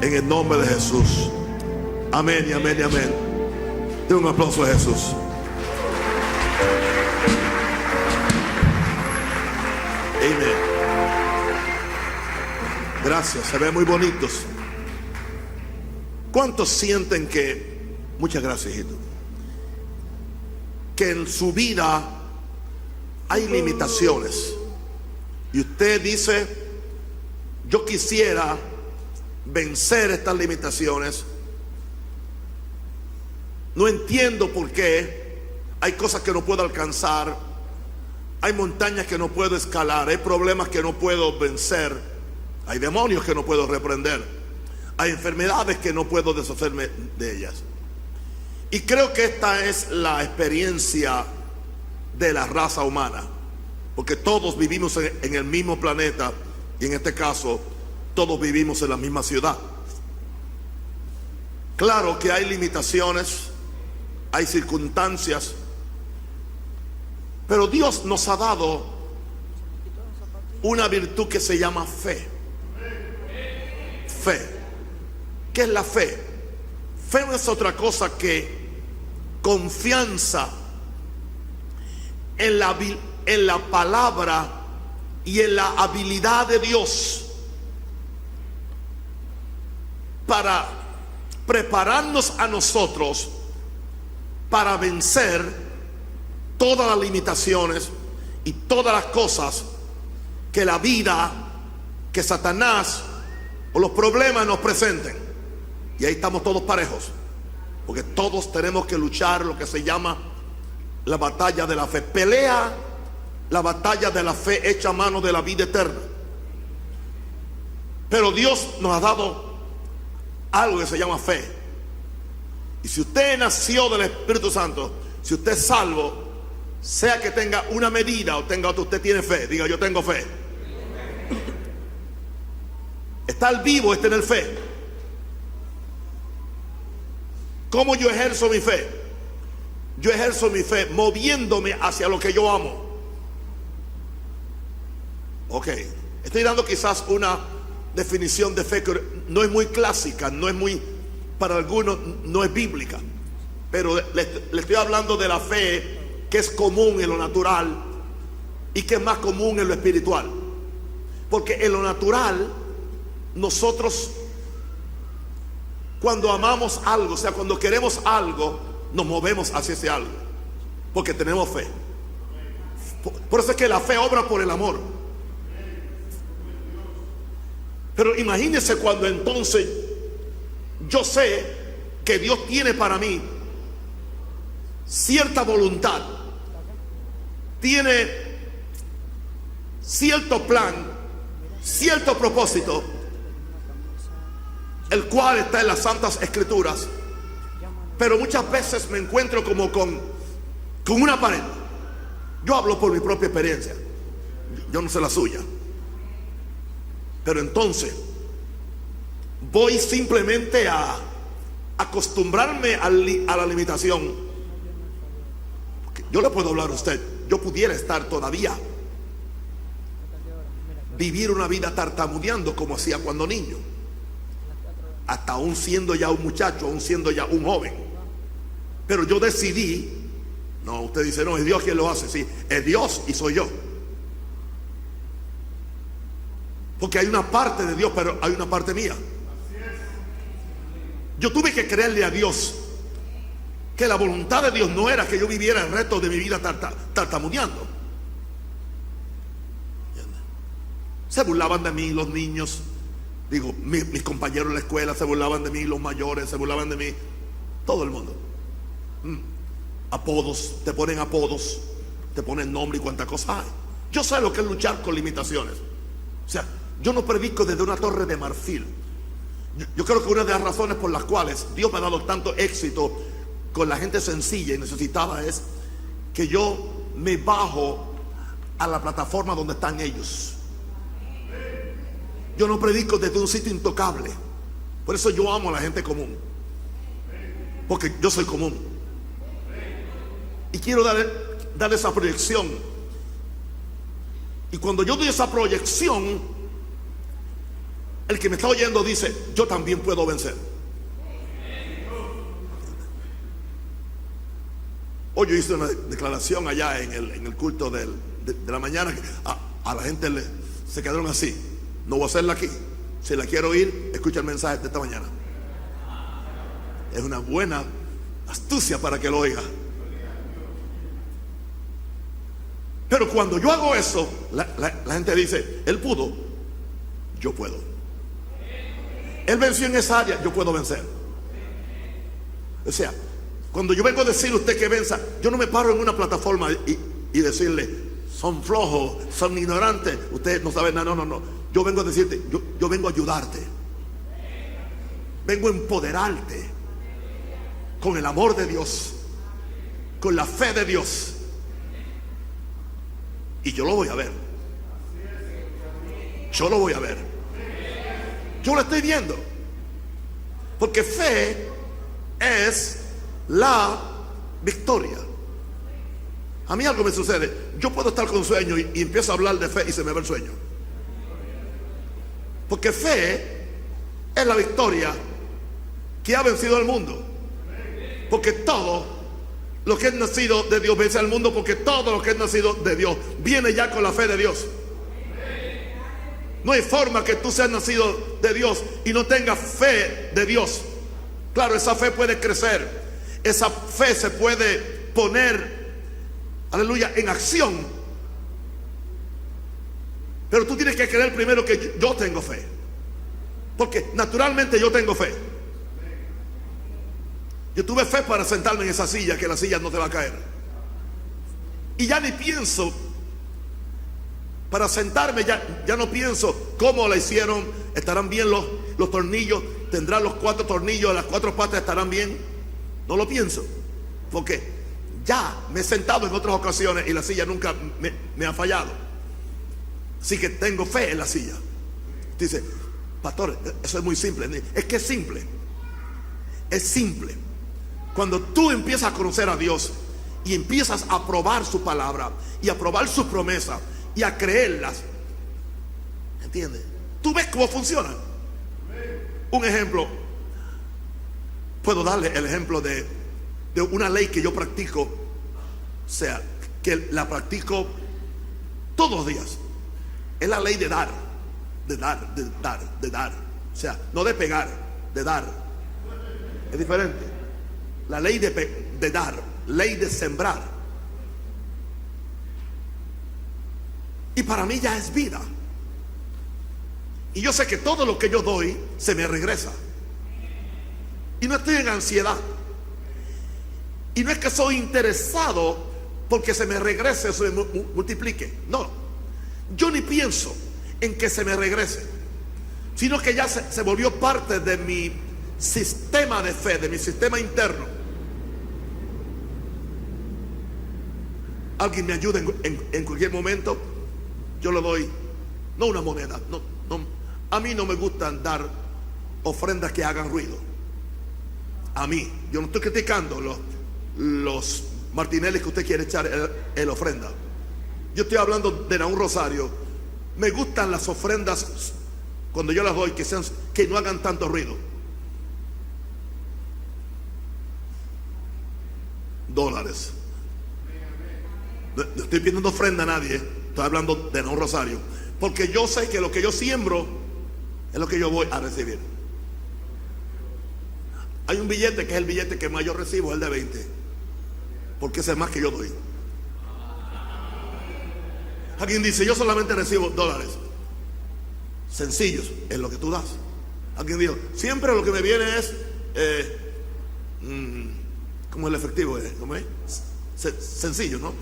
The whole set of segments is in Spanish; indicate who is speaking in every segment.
Speaker 1: en el nombre de Jesús. Amén y amén y amén. Den un aplauso a Jesús. Amén. Gracias, se ven muy bonitos. ¿Cuántos sienten que, muchas gracias, hijito, que en su vida hay limitaciones? Y usted dice: yo quisiera vencer estas limitaciones. No entiendo por qué. Hay cosas que no puedo alcanzar. Hay montañas que no puedo escalar. Hay problemas que no puedo vencer. Hay demonios que no puedo reprender. Hay enfermedades que no puedo deshacerme de ellas. Y creo que esta es la experiencia de la raza humana, porque todos vivimos en el mismo planeta, y en este caso todos vivimos en la misma ciudad. Claro que hay limitaciones, hay circunstancias, pero Dios nos ha dado una virtud que se llama fe. Fe. ¿Qué es la fe? Fe no es otra cosa que confianza en la palabra y en la habilidad de Dios para prepararnos a nosotros para vencer todas las limitaciones y todas las cosas que la vida, que Satanás o los problemas nos presenten. Y ahí estamos todos parejos, porque todos tenemos que luchar lo que se llama la batalla de la fe. Pelea la batalla de la fe hecha a mano de la vida eterna. Pero Dios nos ha dado algo que se llama fe. Y si usted nació del Espíritu Santo, si usted es salvo, sea que tenga una medida o tenga otra, usted tiene fe. Diga: yo tengo fe. Estar vivo es tener fe. ¿Cómo yo ejerzo mi fe? Yo ejerzo mi fe moviéndome hacia lo que yo amo. Ok, estoy dando quizás una definición de fe que no es muy clásica, no es muy, para algunos no es bíblica, pero le estoy hablando de la fe que es común en lo natural y que es más común en lo espiritual. Porque en lo natural, nosotros, cuando amamos algo, o sea, cuando queremos algo, nos movemos hacia ese algo, porque tenemos fe. Por eso es que la fe obra por el amor. Pero imagínense cuando entonces yo sé que Dios tiene para mí cierta voluntad, tiene cierto plan, cierto propósito, el cual está en las Santas Escrituras. Pero muchas veces me encuentro como con una pared. Yo hablo por mi propia experiencia, yo no sé la suya. Pero entonces voy simplemente a acostumbrarme a la limitación. Porque yo le puedo hablar a usted, yo pudiera estar todavía, vivir una vida tartamudeando como hacía cuando niño, hasta aún siendo ya un muchacho, aún siendo ya un joven. Pero yo decidí, no, usted dice: no, es Dios quien lo hace. Sí, es Dios y soy yo. Porque hay una parte de Dios, pero hay una parte mía. Yo tuve que creerle a Dios que la voluntad de Dios no era que yo viviera el resto de mi vida tartamudeando. Se burlaban de mí los niños, digo, mis compañeros en la escuela se burlaban de mí, los mayores se burlaban de mí, todo el mundo. Apodos, te ponen apodos, te ponen nombre y cuánta cosa hay. Yo sé lo que es luchar con limitaciones. O sea, yo no predico desde una torre de marfil. Yo creo que una de las razones por las cuales Dios me ha dado tanto éxito con la gente sencilla y necesitada es que yo me bajo a la plataforma donde están ellos. Yo no predico desde un sitio intocable. Por eso yo amo a la gente común, porque yo soy común. Y quiero darle esa proyección. Y cuando yo doy esa proyección, el que me está oyendo dice: yo también puedo vencer. Hoy yo hice una declaración allá en el culto de la mañana, que a la gente se quedaron así. No voy a hacerla aquí. Si la quiero oír, escucha el mensaje de esta mañana. Es una buena astucia para que lo oiga. Pero cuando yo hago eso, la gente dice: él pudo, yo puedo. Él venció en esa área, yo puedo vencer. O sea, cuando yo vengo a decirle a usted que venza, yo no me paro en una plataforma y decirle: son flojos, son ignorantes, ustedes no saben nada. No. Yo vengo a decirte, yo vengo a ayudarte. Vengo a empoderarte con el amor de Dios, con la fe de Dios. Y yo lo voy a ver. Yo lo voy a ver. Yo lo estoy viendo. Porque fe es la victoria. A mí algo me sucede. Yo puedo estar con sueño y empiezo a hablar de fe y se me va el sueño. Porque fe es la victoria que ha vencido al mundo. Porque todo lo que es nacido de Dios vence al mundo, porque todo lo que es nacido de Dios viene ya con la fe de Dios. No hay forma que tú seas nacido de Dios y no tengas fe de Dios. Claro, esa fe puede crecer, esa fe se puede poner, aleluya, en acción. Pero tú tienes que creer primero que yo tengo fe, porque naturalmente yo tengo fe. Yo tuve fe para sentarme en esa silla, que la silla no te va a caer. Y ya ni pienso, para sentarme ya no pienso cómo la hicieron, estarán bien los tornillos, tendrán los 4 tornillos, las 4 patas estarán bien. No lo pienso, porque ya me he sentado en otras ocasiones y la silla nunca me ha fallado. Así que tengo fe en la silla. Dice: pastor, eso es muy simple. Es que es simple. Es simple. Cuando tú empiezas a conocer a Dios y empiezas a probar su palabra y a probar sus promesas y a creerlas, ¿entiendes? Tú ves cómo funciona. Un ejemplo, puedo darle el ejemplo de una ley que yo practico, o sea, que la practico todos los días. Es la ley de dar. O sea, no de pegar, de dar. Es diferente. La ley de dar, ley de sembrar. Y para mí ya es vida. Y yo sé que todo lo que yo doy se me regresa. Y no estoy en ansiedad. Y no es que soy interesado porque se me regrese o se me multiplique. No. Yo ni pienso en que se me regrese, sino que ya se volvió parte de mi sistema de fe, de mi sistema interno. Alguien me ayuda en cualquier momento, yo le doy, no una moneda, no, a mí no me gustan dar ofrendas que hagan ruido. A mí, yo no estoy criticando los martineles que usted quiere echar en la ofrenda. Yo estoy hablando de un rosario. Me gustan las ofrendas, cuando yo las doy, que no hagan tanto ruido. $. No estoy pidiendo ofrenda a nadie, estoy hablando de un rosario, porque yo sé que lo que yo siembro es lo que yo voy a recibir. Hay un billete que es el billete que más yo recibo, es el de 20, porque ese es más que yo doy. Alguien dice: yo solamente recibo $. Sencillos es lo que tú das. Alguien dijo: siempre lo que me viene es como el efectivo, ¿cómo es? Sencillo, ¿no?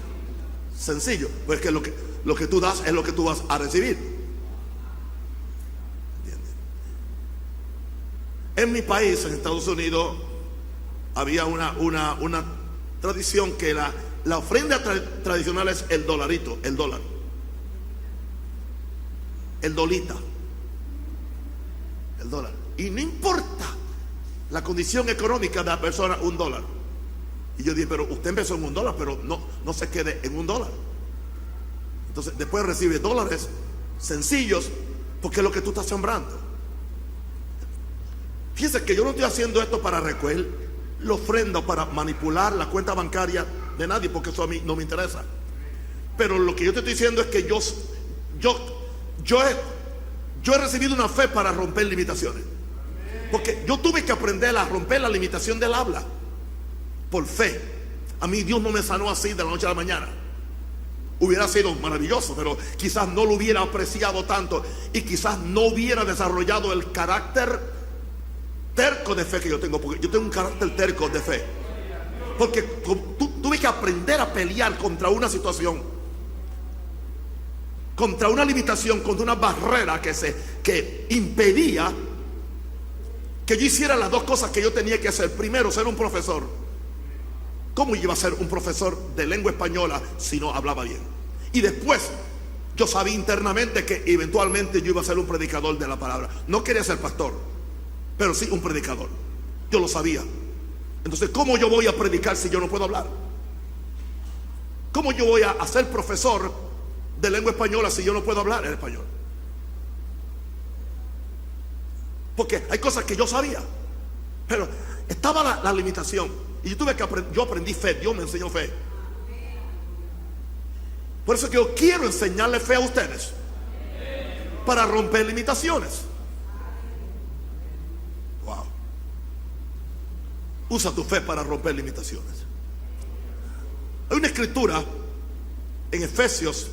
Speaker 1: Sencillo, pues que lo que tú das es lo que tú vas a recibir. ¿Entiendes? En mi país, en Estados Unidos, había una tradición que la ofrenda tradicional es el dolarito, el dólar, el dolita, el dólar. Y no importa la condición económica de la persona, $1. Y yo dije: pero usted empezó en $1, pero no se quede en $1. Entonces después recibe dólares sencillos, porque es lo que tú estás sembrando. Fíjense que yo no estoy haciendo esto para recoger la ofrenda o para manipular la cuenta bancaria de nadie, porque eso a mí no me interesa. Pero lo que yo te estoy diciendo es que yo he recibido una fe para romper limitaciones. Porque yo tuve que aprender a romper la limitación del habla por fe. A mí Dios no me sanó así de la noche a la mañana. Hubiera sido maravilloso, pero quizás no lo hubiera apreciado tanto y quizás no hubiera desarrollado el carácter terco de fe que yo tengo, porque yo tengo un carácter terco de fe. Porque tuve que aprender a pelear contra una situación, contra una limitación, contra una barrera que impedía que yo hiciera las dos cosas que yo tenía que hacer. Primero, ser un profesor. ¿Cómo iba a ser un profesor de lengua española si no hablaba bien? Y después, yo sabía internamente que eventualmente yo iba a ser un predicador de la palabra. No quería ser pastor, pero sí un predicador. Yo lo sabía. Entonces, ¿cómo yo voy a predicar si yo no puedo hablar? ¿Cómo yo voy a ser profesor de lengua española si yo no puedo hablar en español? Porque hay cosas que yo sabía, pero estaba la limitación. Y yo tuve que yo aprendí fe. Dios me enseñó fe. Por eso que yo quiero enseñarle fe a ustedes, para romper limitaciones. Wow. Usa tu fe para romper limitaciones. Hay una escritura en Efesios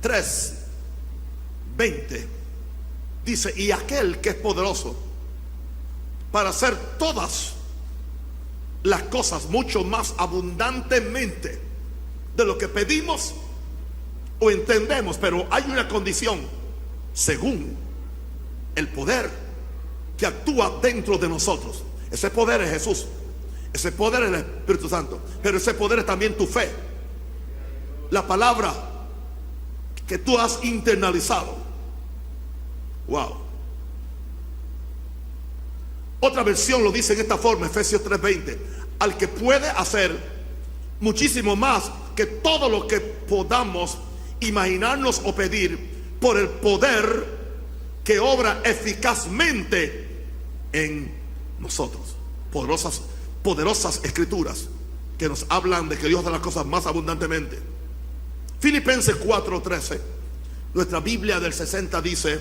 Speaker 1: 3:20. Dice: y aquel que es poderoso para hacer todas las cosas mucho más abundantemente de lo que pedimos o entendemos. Pero hay una condición: según el poder que actúa dentro de nosotros. Ese poder es Jesús, ese poder es el Espíritu Santo, pero ese poder es también tu fe, la palabra que tú has internalizado. Wow. Otra versión lo dice en esta forma, Efesios 3:20: al que puede hacer muchísimo más que todo lo que podamos imaginarnos o pedir, por el poder que obra eficazmente en nosotros. Poderosas escrituras que nos hablan de que Dios da las cosas más abundantemente. Filipenses 4:13, nuestra Biblia del 60, dice: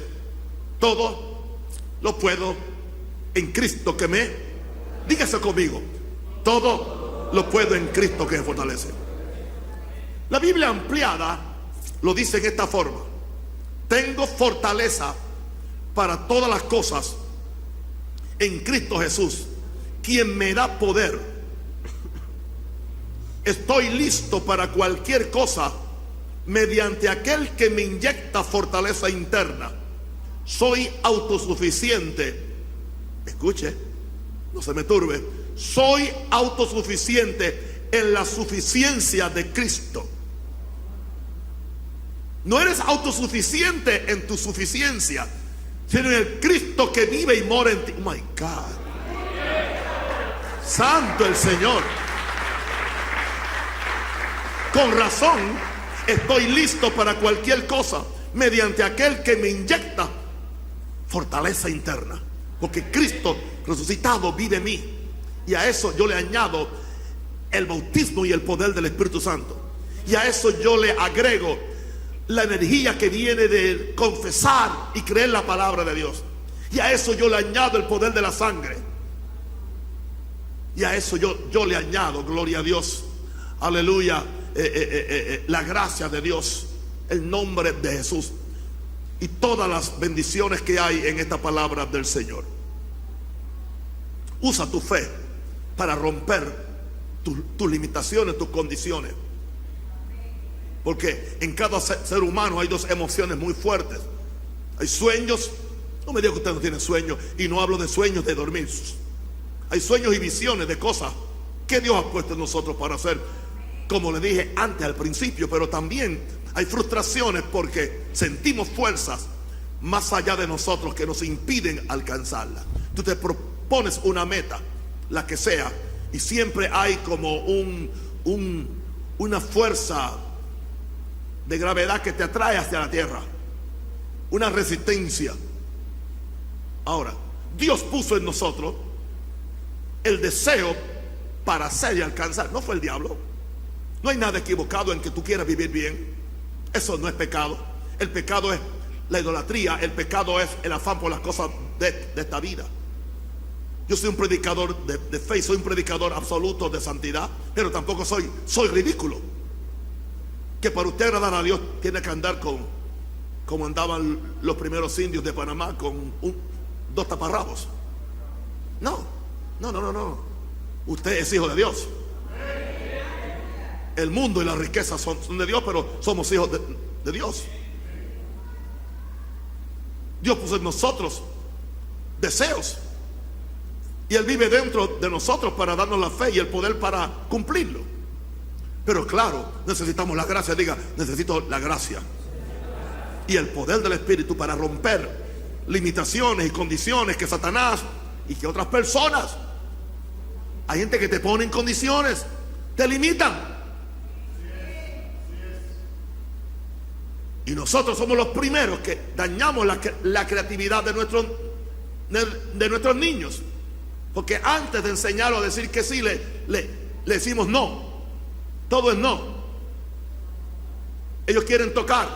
Speaker 1: todo lo puedo en Cristo que me, dígase conmigo, todo lo puedo en Cristo que me fortalece. La Biblia ampliada lo dice en esta forma: tengo fortaleza para todas las cosas en Cristo Jesús, quien me da poder. Estoy listo para cualquier cosa mediante aquel que me inyecta fortaleza interna. Soy autosuficiente. Escuche, no se me turbe. Soy autosuficiente en la suficiencia de Cristo. No eres autosuficiente en tu suficiencia, sino en el Cristo que vive y mora en ti. Oh my God. Santo el Señor. Con razón estoy listo para cualquier cosa mediante aquel que me inyecta fortaleza interna, porque Cristo resucitado vive en mí. Y a eso yo le añado el bautismo y el poder del Espíritu Santo. Y a eso yo le agrego la energía que viene de confesar y creer la palabra de Dios. Y a eso yo le añado el poder de la sangre. Y a eso yo le añado, gloria a Dios, aleluya, la gracia de Dios, el nombre de Jesús y todas las bendiciones que hay en esta palabra del Señor. Usa tu fe para romper tus limitaciones, tus condiciones. Porque en cada ser humano hay dos emociones muy fuertes. Hay sueños. No me diga que usted no tiene sueños, y no hablo de sueños de dormir. Hay sueños y visiones de cosas que Dios ha puesto en nosotros para hacer, como le dije antes al principio. Pero también hay frustraciones porque sentimos fuerzas más allá de nosotros que nos impiden alcanzarla. Tú te propones una meta, la que sea, y siempre hay como una fuerza de gravedad que te atrae hacia la tierra, una resistencia. Ahora, Dios puso en nosotros el deseo para hacer y alcanzar. No fue el diablo. No hay nada equivocado en que tú quieras vivir bien. Eso no es pecado. El pecado es la idolatría. El pecado es el afán por las cosas de esta vida. Yo soy un predicador de fe, soy un predicador absoluto de santidad, pero tampoco soy ridículo. Que para usted agradar a Dios tiene que andar como andaban los primeros indios de Panamá, con dos taparrabos. No. Usted es hijo de Dios. El mundo y la riqueza son de Dios, pero somos hijos de Dios. Dios puso en nosotros deseos, y Él vive dentro de nosotros para darnos la fe y el poder para cumplirlo. Pero claro, necesitamos la gracia. Diga, necesito la gracia y el poder del Espíritu para romper limitaciones y condiciones que Satanás y que otras personas. Hay gente que te pone en condiciones, te limitan. Y nosotros somos los primeros que dañamos la creatividad de nuestros niños. Porque antes de enseñarlo a decir que sí, le decimos no. Todo es no. Ellos quieren tocar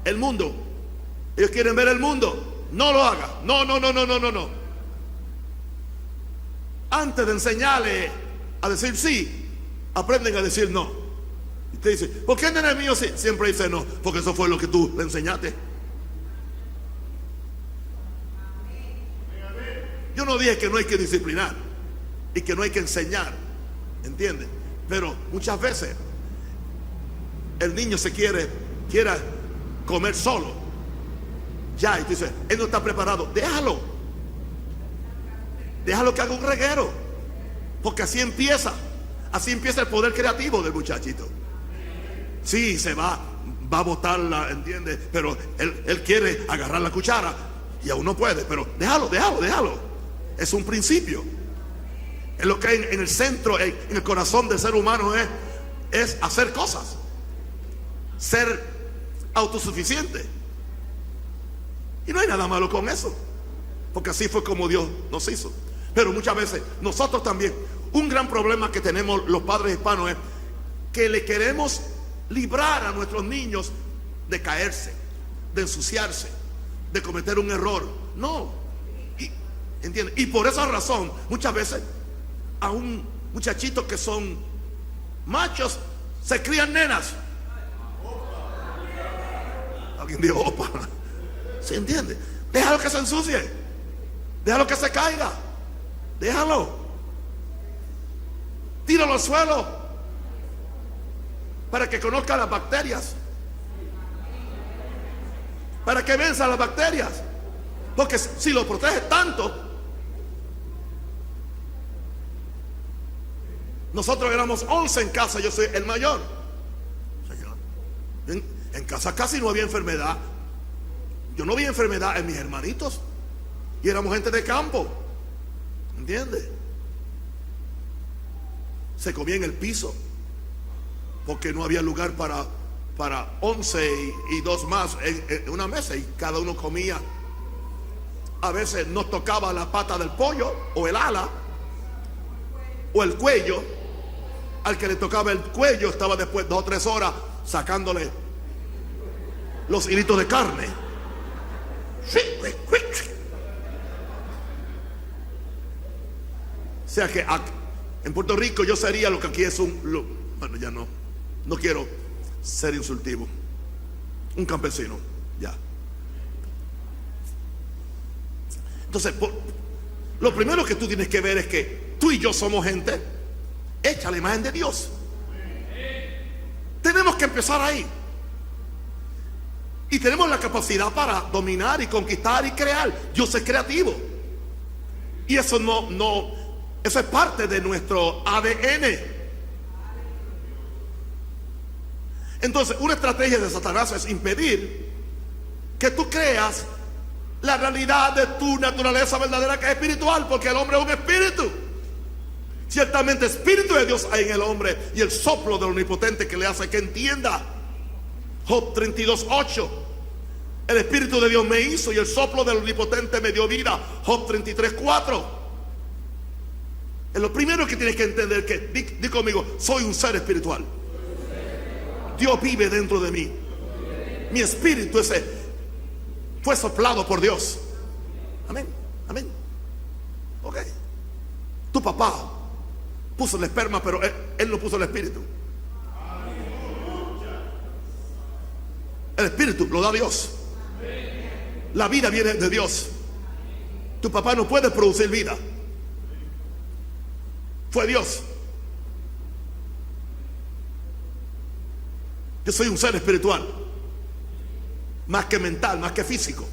Speaker 1: el mundo. Ellos quieren ver el mundo. No lo haga. No. Antes de enseñarle a decir sí, aprenden a decir no. Y usted dice, ¿por qué el nene mío siempre dice no? Porque eso fue lo que tú le enseñaste. Yo no dije que no hay que disciplinar y que no hay que enseñar, ¿entiendes? Pero muchas veces el niño quiere comer solo. Ya, y tú dices, él no está preparado. Déjalo que haga un reguero, porque así empieza el poder creativo del muchachito. Sí, se va a botarla, ¿entiendes? Pero él quiere agarrar la cuchara y aún no puede. Pero déjalo. Es un principio. Es lo que hay en el centro, en el corazón del ser humano, es hacer cosas, ser autosuficiente. Y no hay nada malo con eso, porque así fue como Dios nos hizo. Pero muchas veces nosotros también, un gran problema que tenemos los padres hispanos es que le queremos librar a nuestros niños de caerse, de ensuciarse, de cometer un error. No. ¿Entiendes? Y por esa razón, muchas veces a un muchachito que son machos se crían nenas. Alguien dijo opa. ¿Se entiende? Déjalo que se ensucie, déjalo que se caiga, déjalo, tíralo al suelo para que conozca las bacterias, para que venza las bacterias. Porque si lo proteges tanto. Nosotros éramos 11 en casa, yo soy el mayor. En casa casi no había enfermedad. Yo no vi enfermedad en mis hermanitos. Y éramos gente de campo. ¿Entiendes? Se comía en el piso, porque no había lugar para 11 y dos más en una mesa, y cada uno comía. A veces nos tocaba la pata del pollo, o el ala, o el cuello. Al que le tocaba el cuello estaba después 2 o 3 horas sacándole los hilitos de carne. O sea que en Puerto Rico yo sería lo que aquí es bueno, ya no quiero ser insultivo, un campesino, ya. Entonces, lo primero que tú tienes que ver es que tú y yo somos gente hecha a la imagen de Dios. Tenemos que empezar ahí. Y tenemos la capacidad para dominar y conquistar y crear. Dios es creativo. Y eso eso es parte de nuestro ADN. Entonces, una estrategia de Satanás es impedir que tú creas la realidad de tu naturaleza verdadera, que es espiritual, porque el hombre es un espíritu. Ciertamente espíritu de Dios hay en el hombre, y el soplo del omnipotente que le hace que entienda. Job 32:8. El Espíritu de Dios me hizo y el soplo del Omnipotente me dio vida. Job 33:4. Es lo primero que tienes que entender, que di conmigo, soy un ser espiritual. Dios vive dentro de mí. Mi espíritu ese fue soplado por Dios. Amén, amén. Ok. Tu papá puso el esperma, pero él no puso el espíritu. El espíritu lo da Dios. La vida viene de Dios. Tu papá no puede producir vida. Fue Dios. Yo soy un ser espiritual, más que mental, más que físico.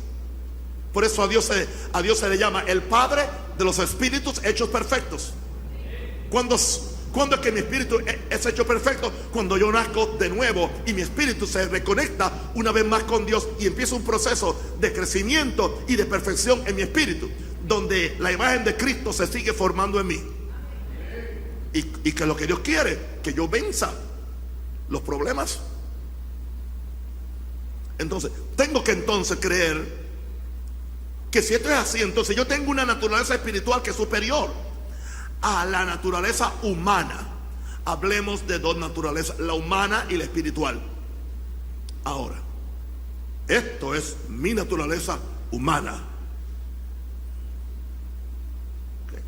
Speaker 1: Por eso a Dios se le llama el Padre de los espíritus hechos perfectos. ¿Cuándo es que mi espíritu es hecho perfecto? Cuando yo nazco de nuevo y mi espíritu se reconecta una vez más con Dios y empieza un proceso de crecimiento y de perfección en mi espíritu, donde la imagen de Cristo se sigue formando en mí. Y que lo que Dios quiere, que yo venza los problemas. Entonces, tengo que creer que si esto es así, entonces yo tengo una naturaleza espiritual que es superior a la naturaleza humana. Hablemos de dos naturalezas, la humana y la espiritual. Ahora, esto es mi naturaleza humana. Okay.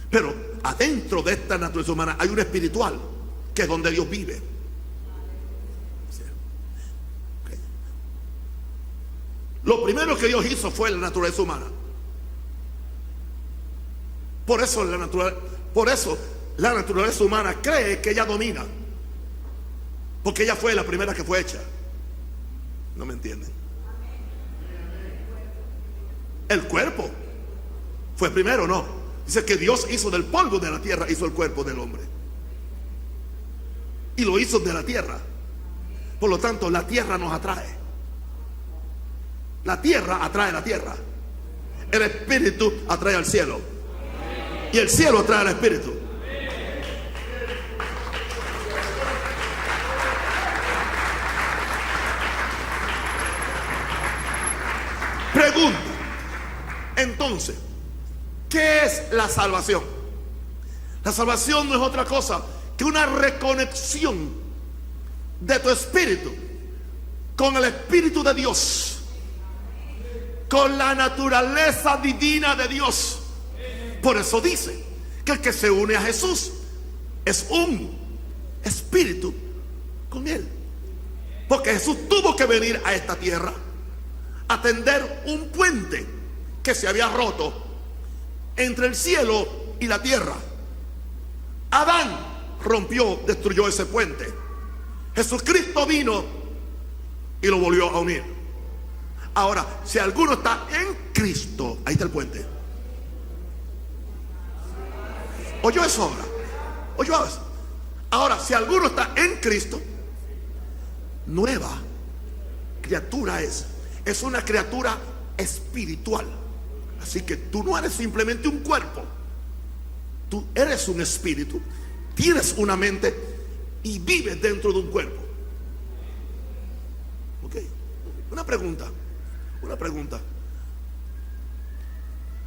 Speaker 1: Pero adentro de esta naturaleza humana hay una espiritual, que es donde Dios vive. Okay. Lo primero que Dios hizo fue la naturaleza humana. Por eso la naturaleza humana cree que ella domina, porque ella fue la primera que fue hecha. ¿No me entienden? El cuerpo fue primero, no. Dice que Dios hizo del polvo de la tierra, hizo el cuerpo del hombre. Y lo hizo de la tierra. Por lo tanto, la tierra nos atrae. La tierra atrae a la tierra. El espíritu atrae al cielo. Y el cielo atrae al espíritu. Pregunta. Entonces, ¿qué es la salvación? La salvación no es otra cosa que una reconexión de tu espíritu con el Espíritu de Dios, con la naturaleza divina de Dios. Por eso dice que el que se une a Jesús es un espíritu con él. Porque Jesús tuvo que venir a esta tierra a tender un puente que se había roto entre el cielo y la tierra. Adán destruyó ese puente. Jesucristo vino y lo volvió a unir. Ahora, si alguno está en Cristo, ahí está el puente. ¿Oyó eso ahora? ¿Oyó eso? Ahora, si alguno está en Cristo, nueva criatura es una criatura espiritual. Así que tú no eres simplemente un cuerpo, tú eres un espíritu, tienes una mente y vives dentro de un cuerpo. Ok, una pregunta.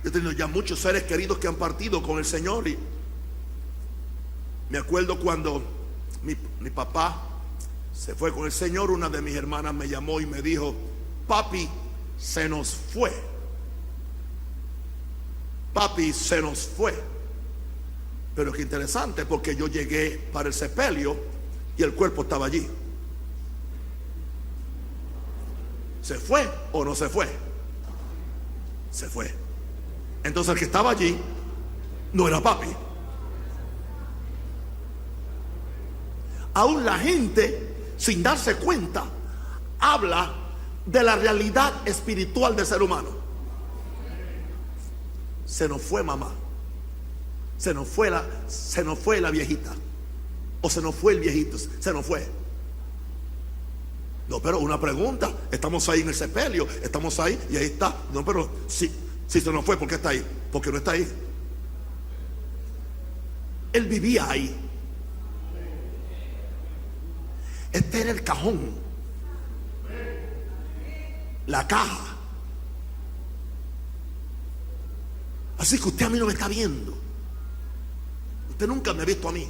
Speaker 1: He tenido ya muchos seres queridos que han partido con el Señor, y me acuerdo cuando mi papá se fue con el Señor. Una de mis hermanas me llamó y me dijo: papi, se nos fue. Papi, se nos fue. Pero qué interesante, porque yo llegué para el sepelio y el cuerpo estaba allí. ¿Se fue o no se fue? Se fue. Entonces el que estaba allí no era papi. Aún la gente, sin darse cuenta, habla de la realidad espiritual del ser humano. Se nos fue mamá, se nos fue la viejita, o se nos fue el viejito, se nos fue. No, pero una pregunta, estamos ahí en el sepelio, estamos ahí y ahí está. No, pero si se nos fue, ¿por qué está ahí? Porque no está ahí. Él vivía ahí. Este era el cajón. la caja. Así que usted a mí no me está viendo. Usted nunca me ha visto a mí.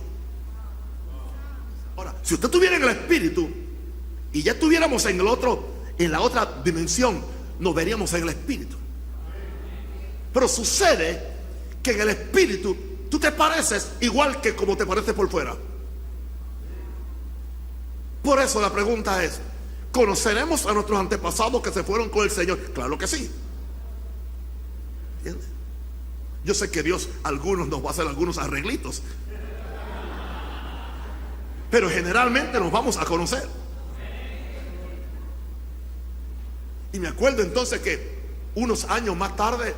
Speaker 1: Ahora, si usted estuviera en el espíritu y ya estuviéramos en la otra dimensión, nos veríamos en el espíritu. Pero sucede que en el espíritu tú te pareces igual que como te pareces por fuera. Por eso la pregunta es: ¿conoceremos a nuestros antepasados que se fueron con el Señor? Claro que sí. ¿Entiendes? Yo sé que Dios nos va a hacer algunos arreglitos, pero generalmente nos vamos a conocer. Y me acuerdo entonces que unos años más tarde,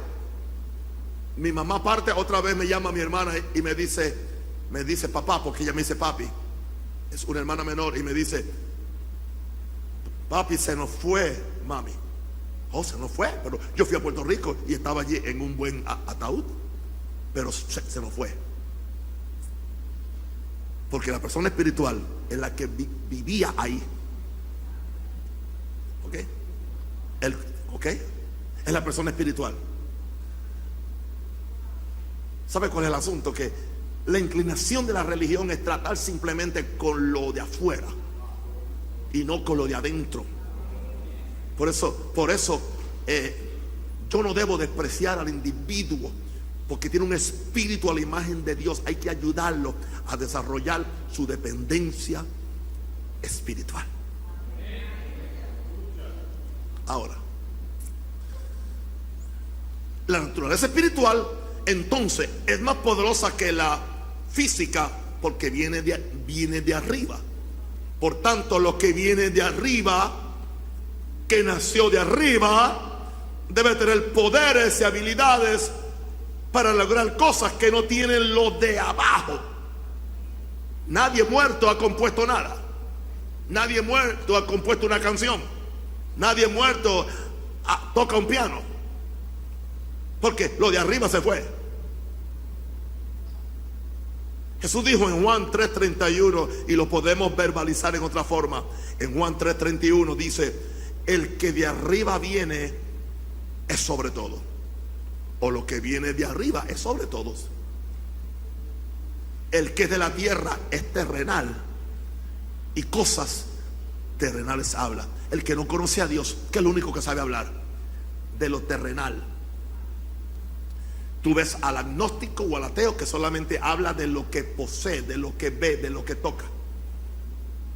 Speaker 1: mi mamá parte, otra vez me llama mi hermana y me dice papá, porque ella me dice papi, es una hermana menor, y me dice: papi, se nos fue mami. Oh, se nos fue, pero yo fui a Puerto Rico y estaba allí en un buen ataúd, pero se nos fue. Porque la persona espiritual es la que vivía ahí. ¿Ok? Es la persona espiritual. ¿Sabe cuál es el asunto? Que la inclinación de la religión es tratar simplemente con lo de afuera y no con lo de adentro. Por eso yo no debo despreciar al individuo, porque tiene un espíritu a la imagen de Dios. Hay que ayudarlo a desarrollar su dependencia espiritual. Ahora, la naturaleza espiritual entonces es más poderosa que la física, porque viene de arriba. Por tanto, lo que viene de arriba, que nació de arriba, debe tener poderes y habilidades para lograr cosas que no tienen los de abajo. Nadie muerto ha compuesto nada. Nadie muerto ha compuesto una canción. Nadie muerto toca un piano, porque lo de arriba se fue. Jesús dijo en Juan 3:31, y lo podemos verbalizar en otra forma. En Juan 3:31 dice: el que de arriba viene es sobre todo. O lo que viene de arriba es sobre todos. El que es de la tierra es terrenal, y cosas terrenales habla. El que no conoce a Dios, que es lo único que sabe hablar de lo terrenal. Tú ves al agnóstico o al ateo que solamente habla de lo que posee, de lo que ve, de lo que toca.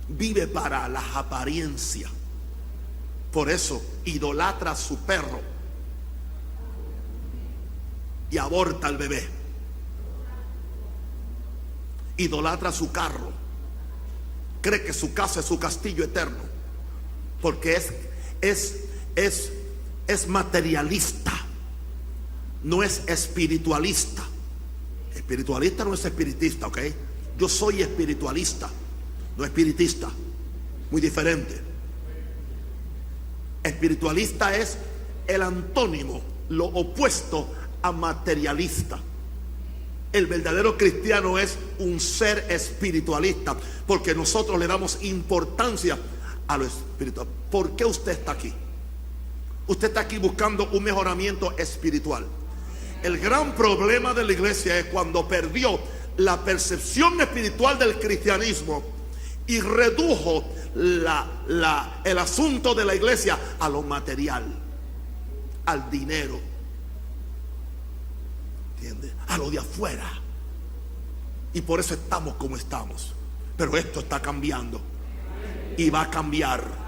Speaker 1: Vive para las apariencias. Por eso idolatra a su perro y aborta al bebé. Idolatra su carro. Cree que su casa es su castillo eterno, porque es materialista, no es espiritualista. Espiritualista no es espiritista, ¿ok? Yo soy espiritualista, no espiritista. Muy diferente. Espiritualista es el antónimo, lo opuesto a materialista. El verdadero cristiano es un ser espiritualista, porque nosotros le damos importancia a lo espiritual. ¿Por qué usted está aquí? Usted está aquí buscando un mejoramiento espiritual. El gran problema de la iglesia es cuando perdió la percepción espiritual del cristianismo y redujo el asunto de la iglesia a lo material, al dinero, ¿entiende? A lo de afuera. Y por eso estamos como estamos. Pero esto está cambiando y va a cambiar.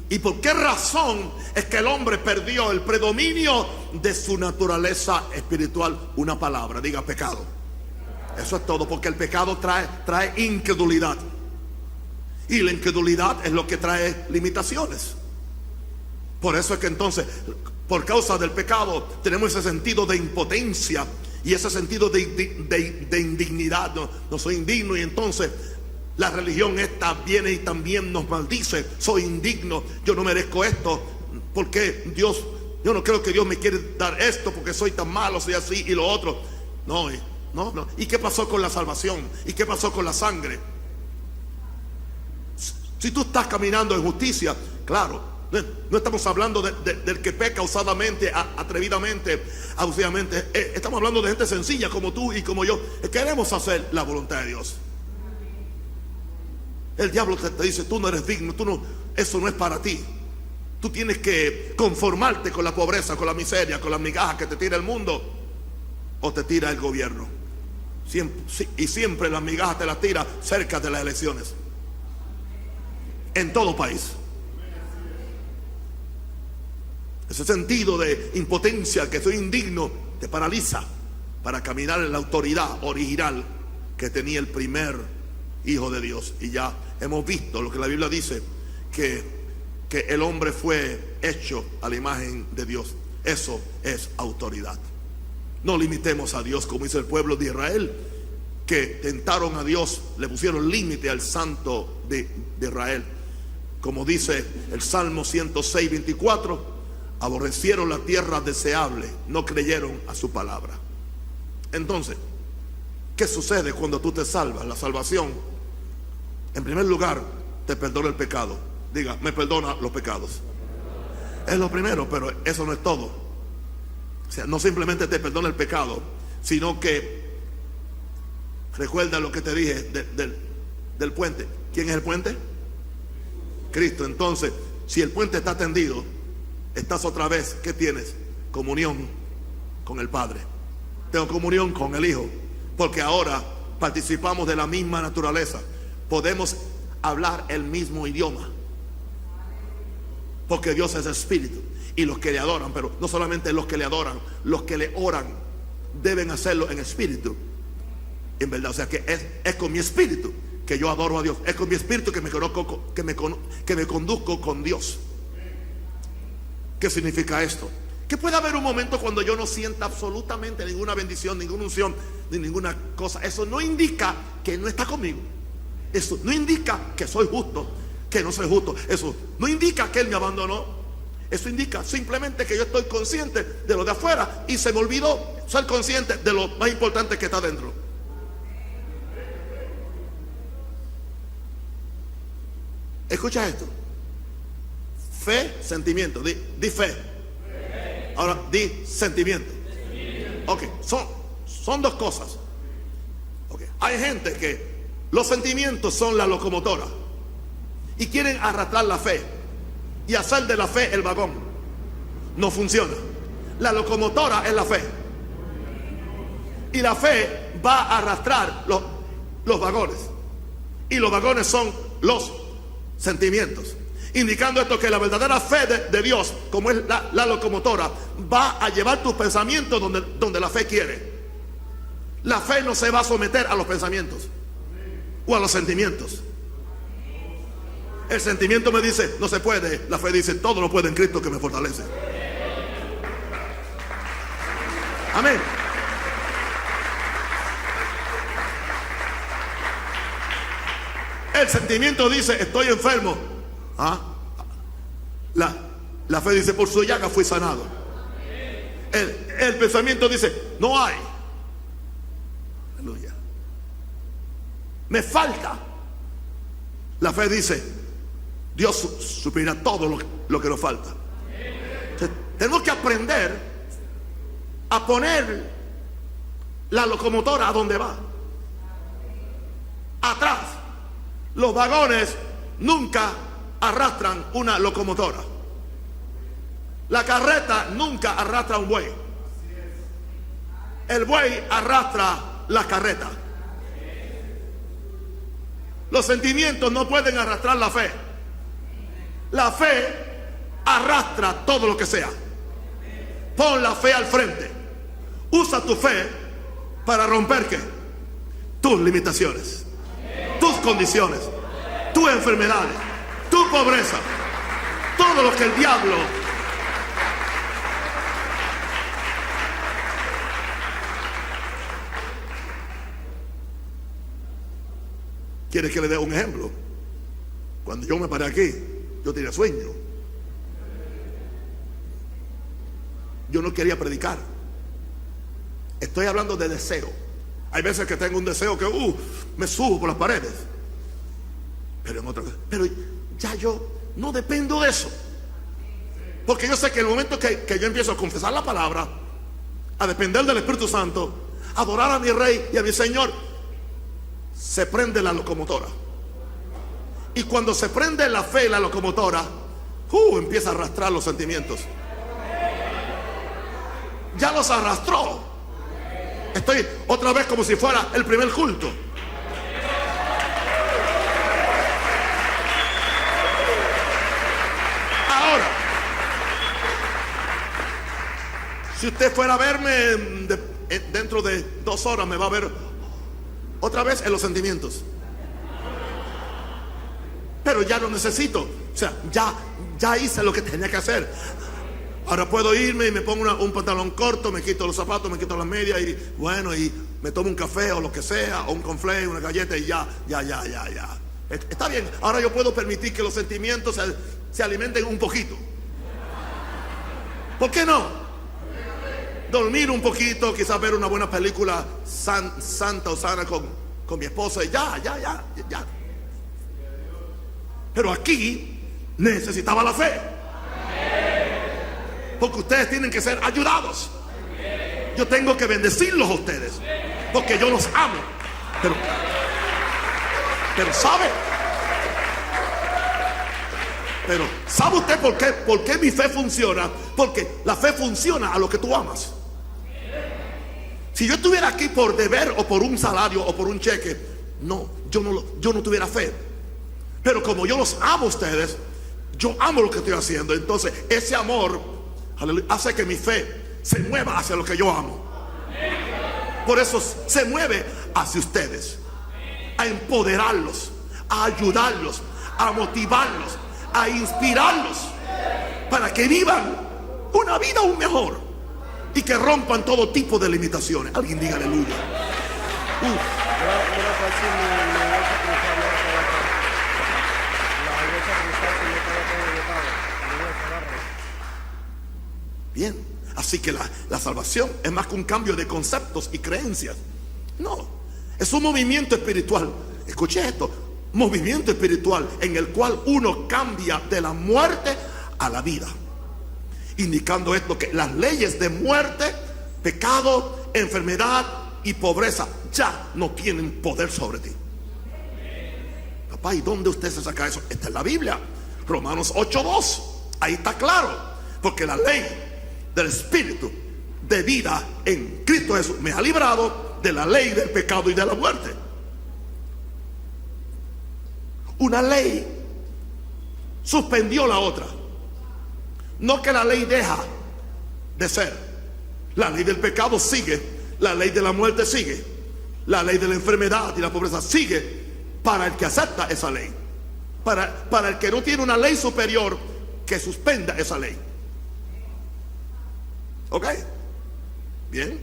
Speaker 1: ¿Y por qué razón es que el hombre perdió el predominio de su naturaleza espiritual? Una palabra, diga: pecado. Eso es todo, porque el pecado trae incredulidad. Y la incredulidad es lo que trae limitaciones. Por eso es que entonces, por causa del pecado, tenemos ese sentido de impotencia y ese sentido de indignidad. No soy indigno, y entonces la religión esta viene y también nos maldice. Soy indigno, yo no merezco esto. ¿Por qué Dios yo no creo que Dios me quiere dar esto porque soy tan malo, soy así y lo otro. No, no. ¿Y qué pasó con la salvación? ¿Y qué pasó con la sangre? Si tú estás caminando en justicia, claro, no estamos hablando del que peca osadamente, atrevidamente, abusivamente. Estamos hablando de gente sencilla como tú y como yo. Queremos hacer la voluntad de Dios. El diablo te dice, tú no eres digno, eso no es para ti. Tú tienes que conformarte con la pobreza, con la miseria, con las migajas que te tira el mundo o te tira el gobierno. Y siempre las migajas te las tira cerca de las elecciones. En todo país. Ese sentido de impotencia, que soy indigno, te paraliza para caminar en la autoridad original que tenía el primer Hijo de Dios. Y ya hemos visto lo que la Biblia dice, que el hombre fue hecho a la imagen de Dios. Eso es autoridad. No limitemos a Dios como hizo el pueblo de Israel, que tentaron a Dios, le pusieron límite al santo de Israel. Como dice el Salmo 106, 24, aborrecieron la tierra deseable, no creyeron a su palabra. Entonces, ¿qué sucede cuando tú te salvas? La salvación, en primer lugar, te perdona el pecado. Diga, me perdona los pecados. Es lo primero, pero eso no es todo. O sea, no simplemente te perdona el pecado, sino que recuerda lo que te dije del puente. ¿Quién es el puente? Cristo. Entonces, si el puente está tendido, estás otra vez, ¿qué tienes? Comunión con el Padre. Tengo comunión con el Hijo, porque ahora participamos de la misma naturaleza. Podemos hablar el mismo idioma, porque Dios es espíritu. Y los que le adoran, pero no solamente los que le adoran, los que le oran deben hacerlo en espíritu, en verdad. O sea que es con mi espíritu que yo adoro a Dios. Es con mi espíritu que me conozco, que me conduzco con Dios. ¿Qué significa esto? Que puede haber un momento cuando yo no sienta absolutamente ninguna bendición, ninguna unción, ni ninguna cosa. Eso no indica que no está conmigo. Eso no indica que soy justo, que no soy justo. Eso no indica que Él me abandonó. Eso indica simplemente que yo estoy consciente de lo de afuera y se me olvidó ser consciente de lo más importante que está dentro. Escucha esto. Fe, sentimiento. Di fe. Ahora di sentimiento. Ok, son dos cosas. Okay. Hay gente que los sentimientos son la locomotora y quieren arrastrar la fe y hacer de la fe el vagón. No funciona. La locomotora es la fe y la fe va a arrastrar los vagones, y los vagones son los sentimientos, indicando esto, que la verdadera fe de Dios, como es la locomotora, va a llevar tus pensamientos donde la fe quiere. La fe no se va a someter a los pensamientos o a los sentimientos. El sentimiento me dice no se puede, la fe dice todo lo puede en Cristo que me fortalece. Amén. El sentimiento dice estoy enfermo. La fe dice por su llaga fui sanado. El pensamiento dice no hay. Aleluya. Me falta. La fe dice Dios suplirá todo lo que nos falta. Entonces, tenemos que aprender a poner la locomotora a donde va. Atrás. Los vagones nunca arrastran una locomotora. La carreta nunca arrastra un buey. El buey arrastra la carreta. Los sentimientos no pueden arrastrar la fe. La fe arrastra todo lo que sea. Pon la fe al frente. Usa tu fe para romper ¿qué? Tus limitaciones, tus condiciones, tus enfermedades, tu pobreza, todo lo que el diablo quiere. Que le dé un ejemplo. Cuando yo me paré aquí, yo tenía sueño. yo no quería predicar. Estoy hablando de deseo. Hay veces que tengo un deseo que me subo por las paredes. Pero ya yo no dependo de eso. Porque yo sé que en el momento que yo empiezo a confesar la palabra, a depender del Espíritu Santo, a adorar a mi Rey y a mi Señor, se prende la locomotora. Y cuando se prende la fe y la locomotora, empieza a arrastrar los sentimientos. Ya los arrastró. Estoy otra vez como si fuera el primer culto. Ahora, si usted fuera a verme dentro de 2 horas, me va a ver otra vez en los sentimientos. Pero ya lo necesito. O sea, ya hice lo que tenía que hacer. Ahora puedo irme y me pongo un pantalón corto, me quito los zapatos, me quito las medias y bueno, y me tomo un café o lo que sea, o un conflé, una galleta y ya. Está bien. Ahora yo puedo permitir que los sentimientos se alimenten un poquito. ¿Por qué no? Dormir un poquito, quizás ver una buena película santa o sana con mi esposa y ya. Pero aquí necesitaba la fe. Porque ustedes tienen que ser ayudados. Yo tengo que bendecirlos a ustedes, porque yo los amo. Pero ¿sabe? Pero ¿sabe usted por qué mi fe funciona? Porque la fe funciona a lo que tú amas. Si yo estuviera aquí por deber o por un salario o por un cheque, yo no tuviera fe. Pero como yo los amo a ustedes, yo amo lo que estoy haciendo. Entonces ese amor, aleluya, hace que mi fe se mueva hacia lo que yo amo. Por eso se mueve hacia ustedes, a empoderarlos, a ayudarlos, a motivarlos, a inspirarlos, para que vivan una vida aún mejor y que rompan todo tipo de limitaciones. Alguien diga aleluya. Bien, así que la salvación es más que un cambio de conceptos y creencias. No, es un movimiento espiritual. Escuche esto: movimiento espiritual en el cual uno cambia de la muerte a la vida, indicando esto que las leyes de muerte, pecado, enfermedad y pobreza ya no tienen poder sobre ti. Papá, ¿y dónde usted se saca eso? Está en la Biblia, Romanos 8:2. Ahí está claro, porque la ley del Espíritu de vida en Cristo Jesús me ha librado de la ley del pecado y de la muerte. Una ley suspendió la otra. No que la ley deja de ser. La ley del pecado sigue, la ley de la muerte sigue, la ley de la enfermedad y la pobreza sigue para el que acepta esa ley, para el que no tiene una ley superior que suspenda esa ley. ¿Ok? Bien.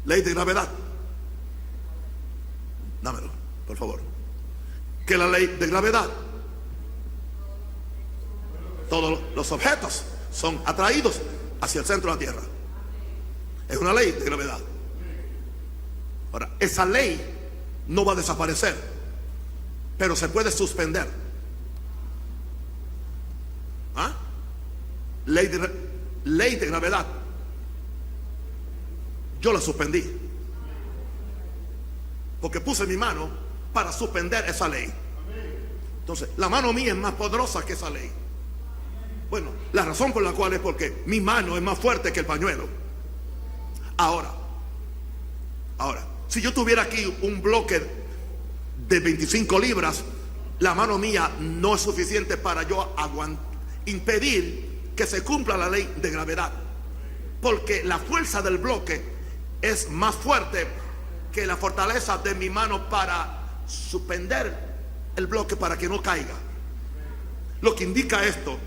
Speaker 1: Ley de gravedad. Dámelo, por favor. ¿Qué es la ley de gravedad? Todos los objetos son atraídos hacia el centro de la Tierra. Es una ley de gravedad. Ahora, esa ley no va a desaparecer, pero se puede suspender. ¿Ah? Ley de gravedad. Yo la suspendí, porque puse mi mano para suspender esa ley. Entonces, la mano mía es más poderosa que esa ley. Bueno, la razón por la cual es porque mi mano es más fuerte que el pañuelo. Ahora, si yo tuviera aquí un bloque de 25 libras, la mano mía no es suficiente para yo impedir que se cumpla la ley de gravedad, porque la fuerza del bloque es más fuerte que la fortaleza de mi mano para suspender el bloque para que no caiga. Lo que indica esto,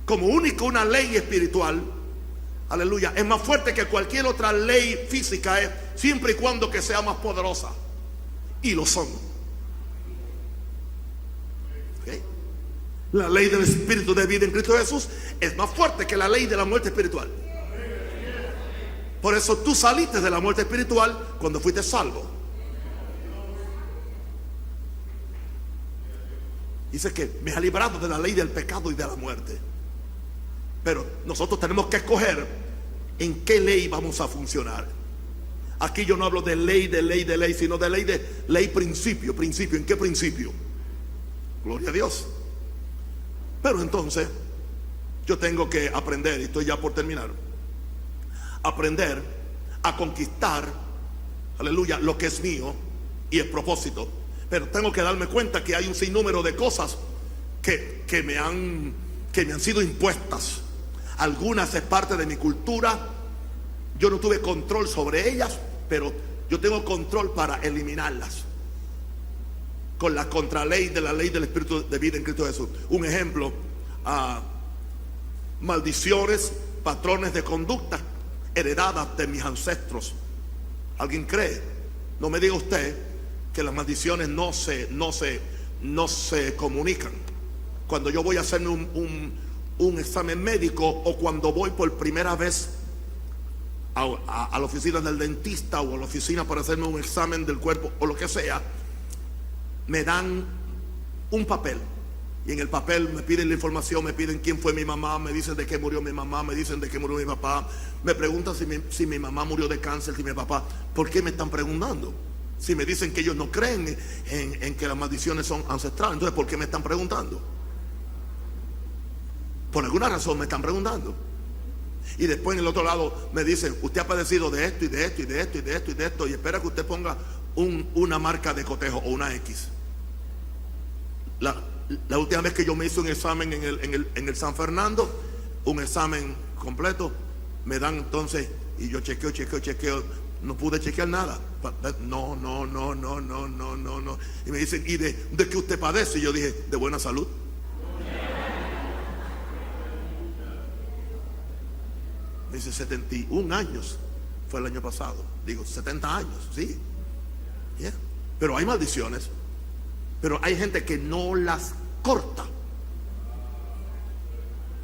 Speaker 1: como único una ley espiritual, aleluya, es más fuerte que cualquier otra ley física, siempre y cuando que sea más poderosa, y lo son. ¿Okay? La ley del Espíritu de vida en Cristo Jesús es más fuerte que la ley de la muerte espiritual. Por eso tú saliste de la muerte espiritual cuando fuiste salvo. Dice que me ha librado de la ley del pecado y de la muerte. Pero nosotros tenemos que escoger en qué ley vamos a funcionar. Aquí yo no hablo de ley, sino de ley, principio. ¿En qué principio? Gloria a Dios. Pero entonces yo tengo que aprender, y estoy ya por terminar, aprender a conquistar, aleluya, lo que es mío y el propósito. Pero tengo que darme cuenta que hay un sinnúmero de cosas que me han sido impuestas. Algunas es parte de mi cultura. Yo no tuve control sobre ellas, pero yo tengo control para eliminarlas con la contraley de la ley del Espíritu de vida en Cristo Jesús. Un ejemplo, maldiciones, patrones de conducta heredadas de mis ancestros. ¿Alguien cree? No me diga usted que las maldiciones no se comunican. Cuando yo voy a hacerme un examen médico, o cuando voy por primera vez a la oficina del dentista o a la oficina para hacerme un examen del cuerpo o lo que sea, me dan un papel, y en el papel me piden la información, me piden quién fue mi mamá, me dicen de qué murió mi mamá, me dicen de qué murió mi papá, me preguntan si mi mamá murió de cáncer, si mi papá. ¿Por qué me están preguntando? Si me dicen que ellos no creen en que las maldiciones son ancestrales, entonces ¿por qué me están preguntando? Por alguna razón me están preguntando. Y después en el otro lado me dicen: usted ha padecido de esto y de esto y de esto y de esto y de esto, y espera que usted ponga una marca de cotejo o una X. La última vez que yo me hice un examen en el San Fernando, un examen completo, me dan entonces, y yo chequeo, no pude chequear nada. No. Y me dicen: ¿y de qué usted padece? Y yo dije: de buena salud. Me dice: 71 años fue el año pasado. Digo: 70 años, sí. Yeah. Pero hay maldiciones, pero hay gente que no las corta,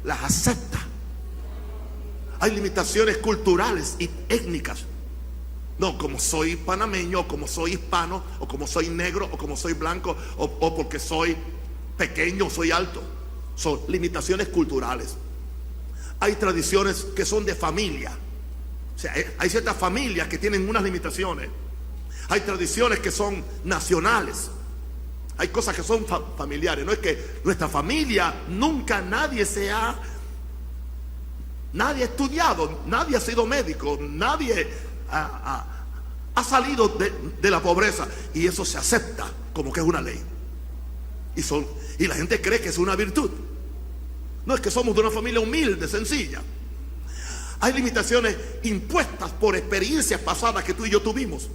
Speaker 1: las acepta. Hay limitaciones culturales y étnicas. No, como soy panameño, o como soy hispano, o como soy negro, o como soy blanco, o porque soy pequeño o soy alto. Son limitaciones culturales. Hay tradiciones que son de familia. O sea, hay ciertas familias que tienen unas limitaciones. Hay tradiciones que son nacionales. Hay cosas que son familiares. No es que nuestra familia nunca nadie ha estudiado, nadie ha sido médico, nadie ha salido de la pobreza, y eso se acepta como que es una ley. Y la gente cree que es una virtud. No, es que somos de una familia humilde, sencilla. Hay limitaciones impuestas por experiencias pasadas que tú y yo tuvimos.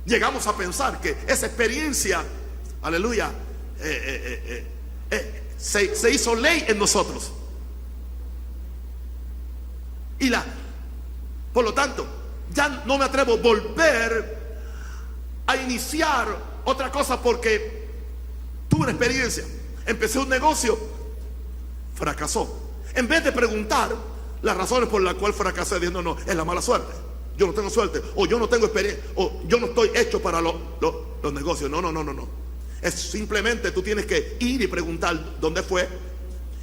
Speaker 1: Llegamos a pensar que esa experiencia, aleluya, se hizo ley en nosotros. Por lo tanto, ya no me atrevo a volver a iniciar otra cosa porque tuve una experiencia. Empecé un negocio, fracasó. En vez de preguntar las razones por las cuales fracasé, diciendo: no, es la mala suerte, yo no tengo suerte, o yo no tengo experiencia, o yo no estoy hecho para los negocios. No. Es simplemente tú tienes que ir y preguntar dónde fue,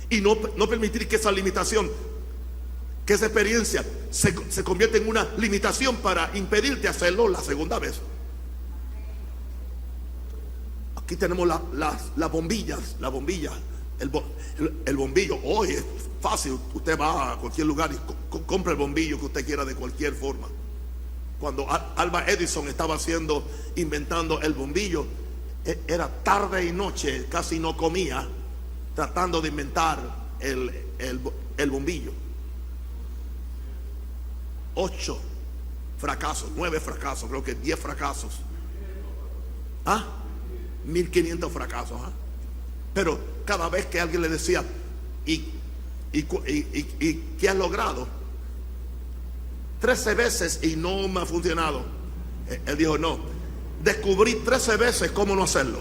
Speaker 1: y no permitir que esa limitación, que esa experiencia se convierta en una limitación para impedirte hacerlo la segunda vez. Aquí tenemos las bombillas, el bombillo. Hoy es fácil, usted va a cualquier lugar y compra el bombillo que usted quiera de cualquier forma. Cuando Alva Edison estaba inventando el bombillo, era tarde y noche, casi no comía, tratando de inventar el bombillo. 8 fracasos, 9 fracasos, creo que 10 fracasos. 1500 fracasos. Pero cada vez que alguien le decía: ¿y qué has logrado? 13 veces y no me ha funcionado. Él dijo: no, descubrí 13 veces cómo no hacerlo.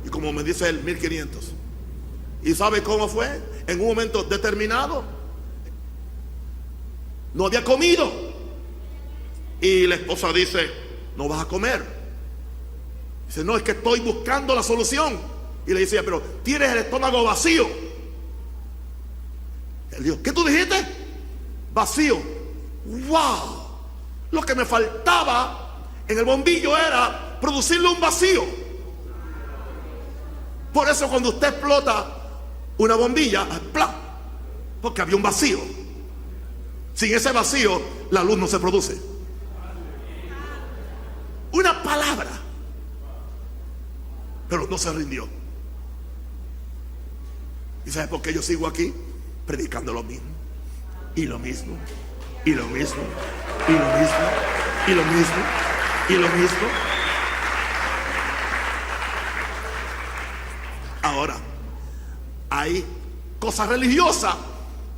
Speaker 1: Y como me dice él, 1500. ¿Y sabe cómo fue? En un momento determinado no había comido. Y la esposa dice: no vas a comer. Dice: no, es que estoy buscando la solución. Y le decía: pero tienes el estómago vacío. Él dijo: ¿qué tú dijiste? Vacío. ¡Wow! Lo que me faltaba en el bombillo era producirle un vacío. Por eso cuando usted explota una bombilla, ¡plá!, porque había un vacío. Sin ese vacío, la luz no se produce. Una palabra. Pero no se rindió. ¿Y sabe por qué yo sigo aquí? Predicando lo mismo, y lo mismo, y lo mismo, y lo mismo, y lo mismo, y lo mismo. Ahora, hay cosas religiosas,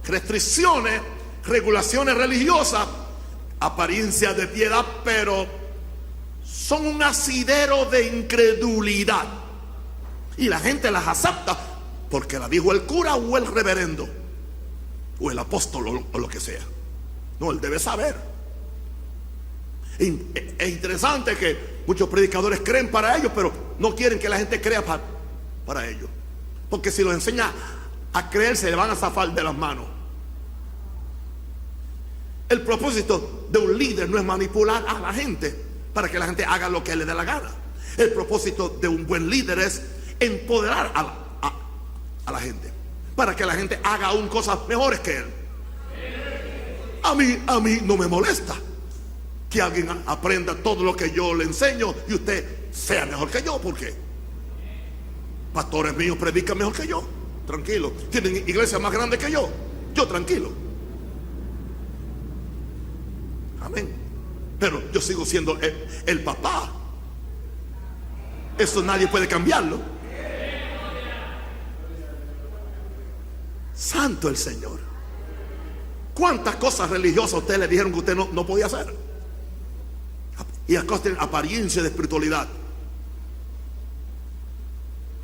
Speaker 1: restricciones, regulaciones religiosas, apariencia de piedad, pero son un asidero de incredulidad. Y la gente las acepta porque la dijo el cura o el reverendo o el apóstol o lo que sea. No, él debe saber. Es interesante que muchos predicadores creen para ellos, pero no quieren que la gente crea para ellos, porque si los enseña a creer, se le van a zafar de las manos. El propósito de un líder no es manipular a la gente para que la gente haga lo que le dé la gana. El propósito de un buen líder es empoderar a la gente para que la gente haga aún cosas mejores que él. A mí no me molesta que alguien aprenda todo lo que yo le enseño y usted sea mejor que yo. ¿Por qué? Pastores míos predican mejor que yo, tranquilo. Tienen iglesias más grandes que yo tranquilo. Amén. Pero yo sigo siendo el papá. Eso nadie puede cambiarlo. Santo el Señor. ¿Cuántas cosas religiosas a usted le dijeron que usted no podía hacer? Y las cosas tienen apariencia de espiritualidad,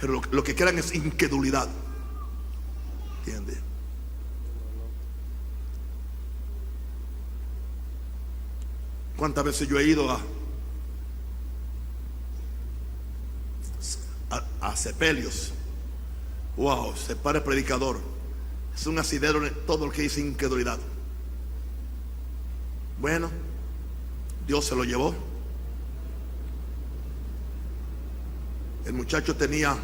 Speaker 1: pero lo que crean es incredulidad. ¿Entiende? ¿Cuántas veces yo he ido a sepelios? Wow, se para el predicador. Es un asidero en todo lo que dice incredulidad. Bueno, Dios se lo llevó. El muchacho tenía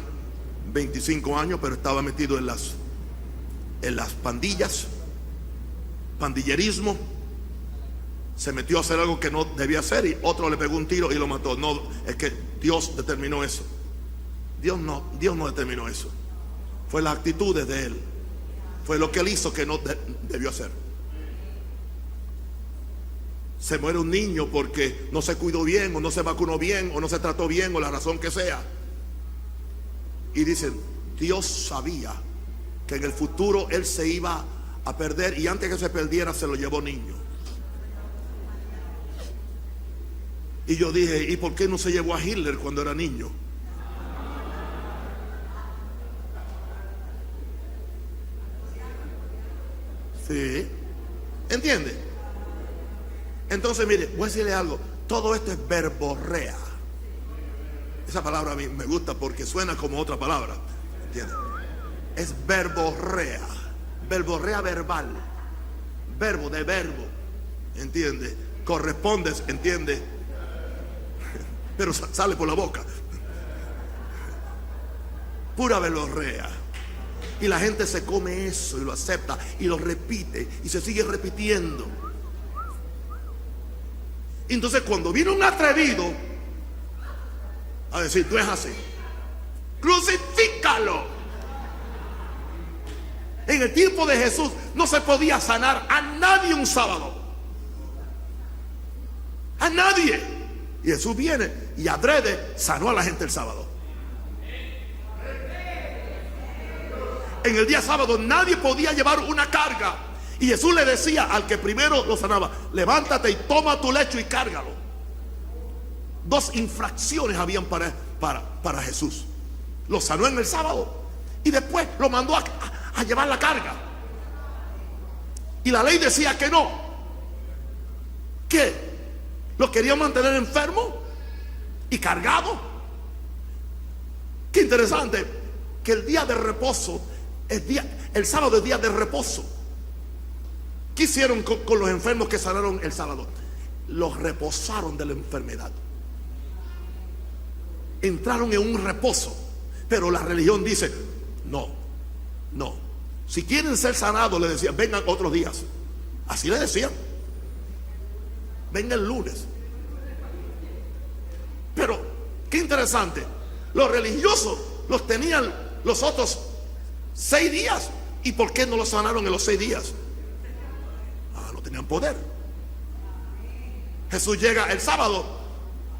Speaker 1: 25 años, pero estaba metido en las pandillas, pandillerismo. Se metió a hacer algo que no debía hacer y otro le pegó un tiro y lo mató. No, es que Dios determinó eso. Dios no determinó eso. Fue las actitudes de él. Fue lo que él hizo que no debió hacer. Se muere un niño porque no se cuidó bien, o no se vacunó bien, o no se trató bien, o la razón que sea. Y dicen: Dios sabía que en el futuro él se iba a perder, y antes que se perdiera se lo llevó niño. Y yo dije: ¿y por qué no se llevó a Hitler cuando era niño? Sí, ¿entiende? Entonces, mire, voy a decirle algo. Todo esto es verborrea. Esa palabra a mí me gusta porque suena como otra palabra, ¿entiende? Es verborrea. Verborrea verbal. Verbo de verbo, ¿entiende? Correspondes, ¿entiende? Pero sale por la boca. Pura verborrea. Y la gente se come eso y lo acepta y lo repite y se sigue repitiendo. Entonces, cuando viene un atrevido a decir: tú es así, crucifícalo. En el tiempo de Jesús no se podía sanar a nadie un sábado. A nadie. Y Jesús viene y adrede sanó a la gente el sábado. En el día sábado nadie podía llevar una carga, y Jesús le decía al que primero lo sanaba: levántate y toma tu lecho y cárgalo. Dos infracciones habían para Jesús. Lo sanó en el sábado y después lo mandó a llevar la carga. Y la ley decía que no. ¿Qué? ¿Lo querían mantener enfermo y cargado? Qué interesante que el día de reposo el sábado es día de reposo. ¿Qué hicieron con los enfermos que sanaron el sábado? Los reposaron de la enfermedad. Entraron en un reposo. Pero la religión dice, no. Si quieren ser sanados, le decían, vengan otros días. Así le decían. Vengan el lunes. Pero, qué interesante. Los religiosos los tenían los otros 6 días. ¿Y por qué no los sanaron en los 6 días? No tenían poder. Jesús llega el sábado,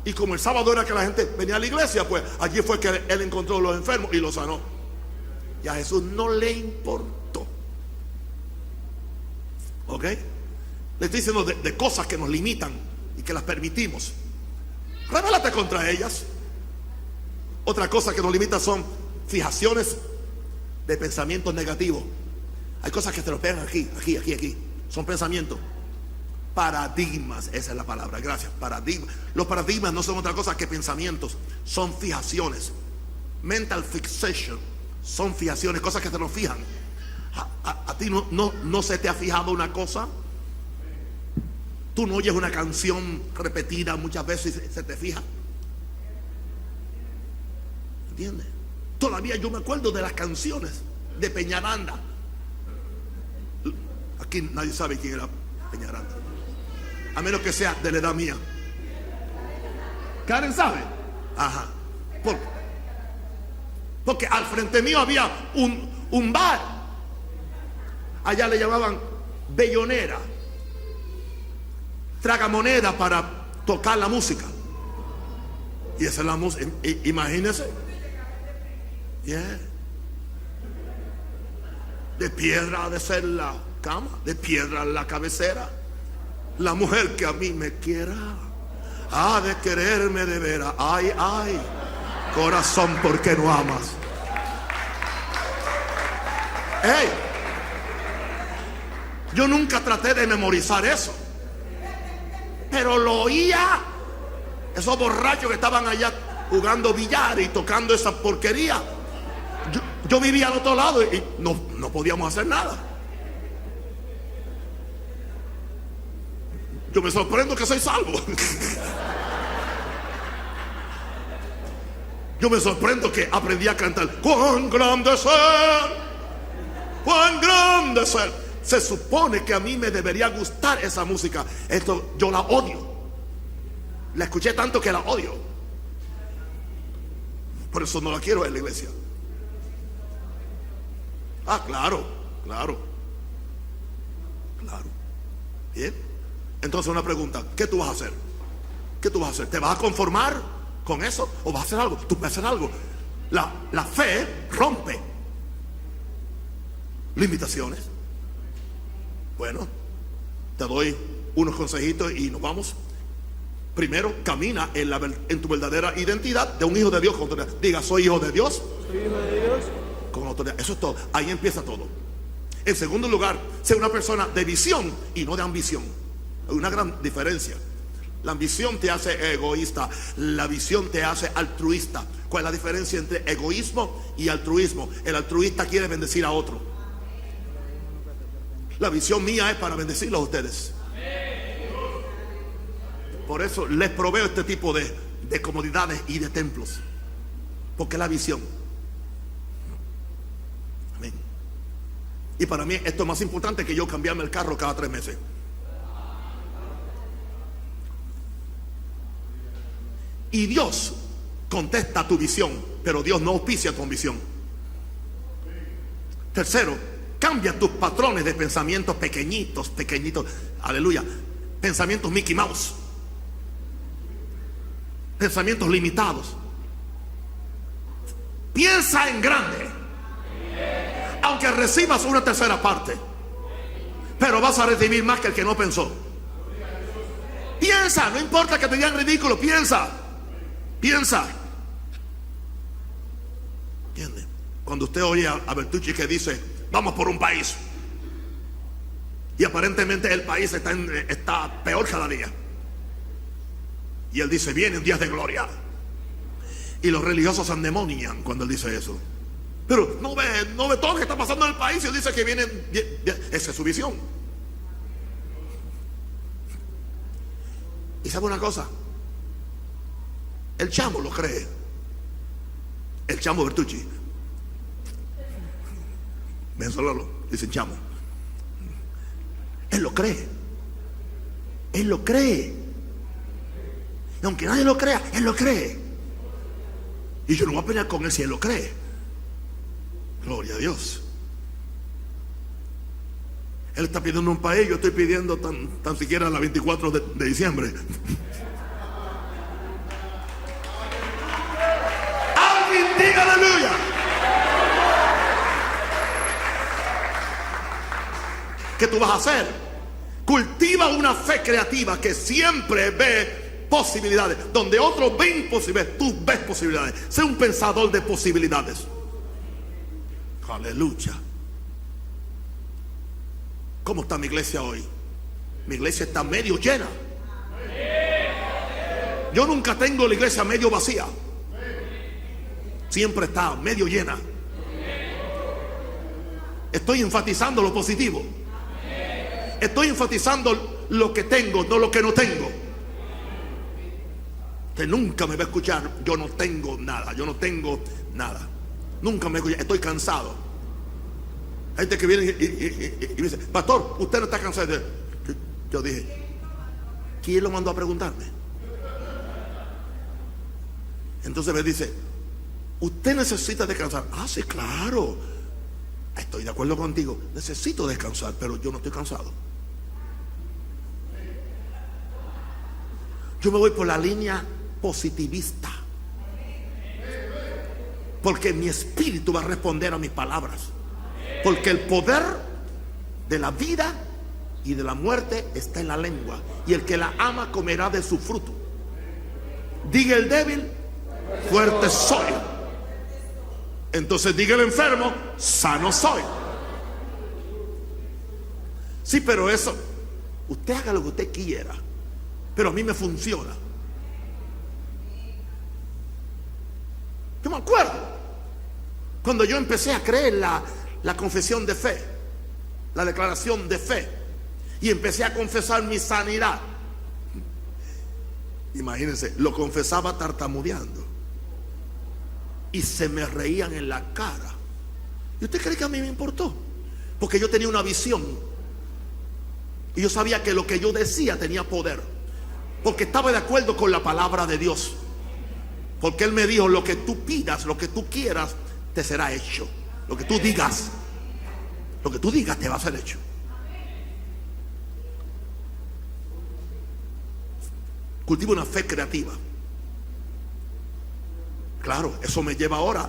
Speaker 1: y como el sábado era que la gente venía a la iglesia, pues allí fue que él encontró a los enfermos y los sanó. Y a Jesús no le importó. ¿Ok? Le estoy diciendo de cosas que nos limitan y que las permitimos. Rebélate contra ellas. Otra cosa que nos limita son fijaciones de pensamientos negativos. Hay cosas que te lo pegan aquí. Son pensamientos. Paradigmas, esa es la palabra, gracias. Paradigmas. Los paradigmas no son otra cosa que pensamientos. Son fijaciones. Mental fixation. Son fijaciones, cosas que te nos fijan. A ti no se te ha fijado una cosa. Tú no oyes una canción repetida muchas veces y se te fija. ¿Entiendes? Todavía yo me acuerdo de las canciones de Peñaranda. Aquí nadie sabe quién era Peñaranda, a menos que sea de la edad mía. ¿Karen sabe? Ajá. Porque al frente mío había un bar. Allá le llamaban Bellonera. Tragamoneda para tocar la música. Y esa es la música. Imagínense. Yeah. De piedra ha de ser la cama, de piedra la cabecera. La mujer que a mí me quiera ha de quererme de veras. Ay, corazón, ¿por qué no amas? Hey, yo nunca traté de memorizar eso, pero lo oía. Esos borrachos que estaban allá jugando billar y tocando esa porquería. Yo vivía al otro lado y no podíamos hacer nada. Yo me sorprendo que soy salvo. Yo me sorprendo que aprendí a cantar. Cuán grande ser, cuán grande ser. Se supone que a mí me debería gustar esa música. Esto yo la odio. La escuché tanto que la odio. Por eso no la quiero en la iglesia. Claro. Bien. Entonces una pregunta, ¿qué tú vas a hacer? ¿Te vas a conformar con eso o vas a hacer algo? Tú vas a hacer algo. La fe rompe limitaciones. Bueno, te doy unos consejitos y nos vamos. Primero, camina en tu verdadera identidad de un hijo de Dios con autoridad. Diga, soy hijo de Dios. Soy hijo de Dios. Con autoridad. Eso es todo. Ahí empieza todo. En segundo lugar, sé una persona de visión y no de ambición. Hay una gran diferencia. La ambición te hace egoísta. La visión te hace altruista. ¿Cuál es la diferencia entre egoísmo y altruismo? El altruista quiere bendecir a otro. La visión mía es para bendecirlos a ustedes. Por eso les proveo este tipo de comodidades y de templos. Porque es la visión. Amén. Y para mí esto es más importante que yo cambiarme el carro cada 3 meses. Y Dios contesta tu visión, pero Dios no auspicia tu ambición. Tercero, cambia tus patrones de pensamientos pequeñitos. Aleluya. Pensamientos Mickey Mouse. Pensamientos limitados. Piensa en grande. Aunque recibas una tercera parte, pero vas a recibir más que el que no pensó. Piensa, no importa que te digan ridículo, piensa. ¿Entiende? Cuando usted oye a Bertucci que dice, vamos por un país, y aparentemente el país está peor cada día, y él dice, vienen días de gloria, y los religiosos se endemonian cuando él dice eso. Pero no ve todo lo que está pasando en el país y él dice que vienen. Esa es su visión. Y sabe una cosa, el chamo lo cree, el chamo Bertucci. Ven solo, dice el chamo. Él lo cree. Él lo cree. Y aunque nadie lo crea, él lo cree. Y yo no voy a pelear con él si él lo cree. Gloria a Dios. Él está pidiendo un país, yo estoy pidiendo tan siquiera la 24 de diciembre. Alguien diga aleluya. ¿Qué tú vas a hacer? Cultiva una fe creativa que siempre ve posibilidades. Donde otros ven posibilidades, tú ves posibilidades. Sé un pensador de posibilidades. Aleluya. ¿Cómo está mi iglesia hoy? Mi iglesia está medio llena. Yo nunca tengo la iglesia medio vacía. Siempre está medio llena. Estoy enfatizando lo positivo. Estoy enfatizando lo que tengo, no lo que no tengo. Usted nunca me va a escuchar, yo no tengo nada, yo no tengo nada. Nunca me escucha, estoy cansado. Hay gente que viene y me dice, pastor, usted no está cansado. Yo dije, ¿quién lo mandó a preguntarme? Entonces me dice, usted necesita descansar. Ah, sí, claro. Estoy de acuerdo contigo. Necesito descansar, pero yo no estoy cansado. Yo me voy por la línea positivista. Porque mi espíritu va a responder a mis palabras. Porque el poder de la vida y de la muerte está en la lengua. Y el que la ama comerá de su fruto. Diga el débil, fuerte soy. Entonces diga el enfermo, sano soy. Sí, pero eso, usted haga lo que usted quiera, pero a mí me funciona. Yo me acuerdo cuando yo empecé a creer la confesión de fe, la declaración de fe, y empecé a confesar mi sanidad. Imagínense, lo confesaba tartamudeando y se me reían en la cara. ¿Y usted cree que a mí me importó? Porque yo tenía una visión y yo sabía que lo que yo decía tenía poder, porque estaba de acuerdo con la palabra de Dios. Porque Él me dijo, lo que tú pidas, lo que tú quieras, te será hecho. Lo que tú digas te va a ser hecho. Cultiva una fe creativa. Claro, eso me lleva ahora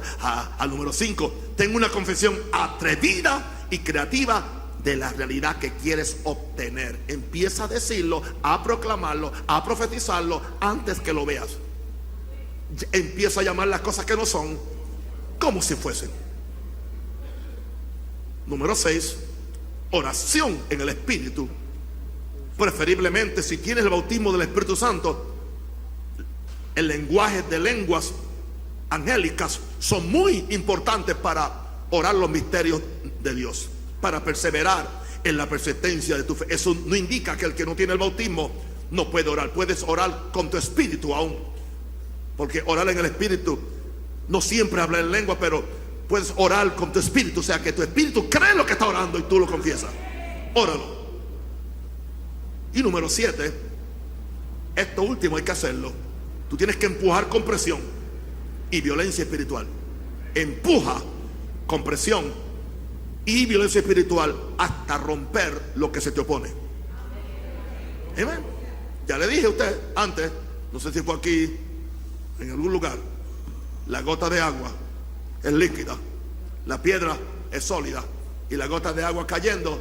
Speaker 1: al número 5. Tengo una confesión atrevida y creativa de la realidad que quieres obtener. Empieza a decirlo, a proclamarlo, a profetizarlo antes que lo veas. Empieza a llamar las cosas que no son como si fuesen. Número 6, oración en el Espíritu. Preferiblemente, si tienes el bautismo del Espíritu Santo, el lenguaje de lenguas angélicas son muy importantes para orar los misterios de Dios, para perseverar en la persistencia de tu fe. Eso no indica que el que no tiene el bautismo no puede orar. Puedes orar con tu espíritu aún, porque orar en el Espíritu no siempre habla en lengua, pero puedes orar con tu espíritu. O sea que tu espíritu cree lo que está orando y tú lo confiesas. Óralo. Y número 7, esto último hay que hacerlo. Tú tienes que empujar con presión y violencia espiritual. Empuja con presión y violencia espiritual hasta romper lo que se te opone. Amén. Ya le dije a usted antes, no sé si fue aquí, en algún lugar, la gota de agua es líquida, la piedra es sólida, y la gota de agua cayendo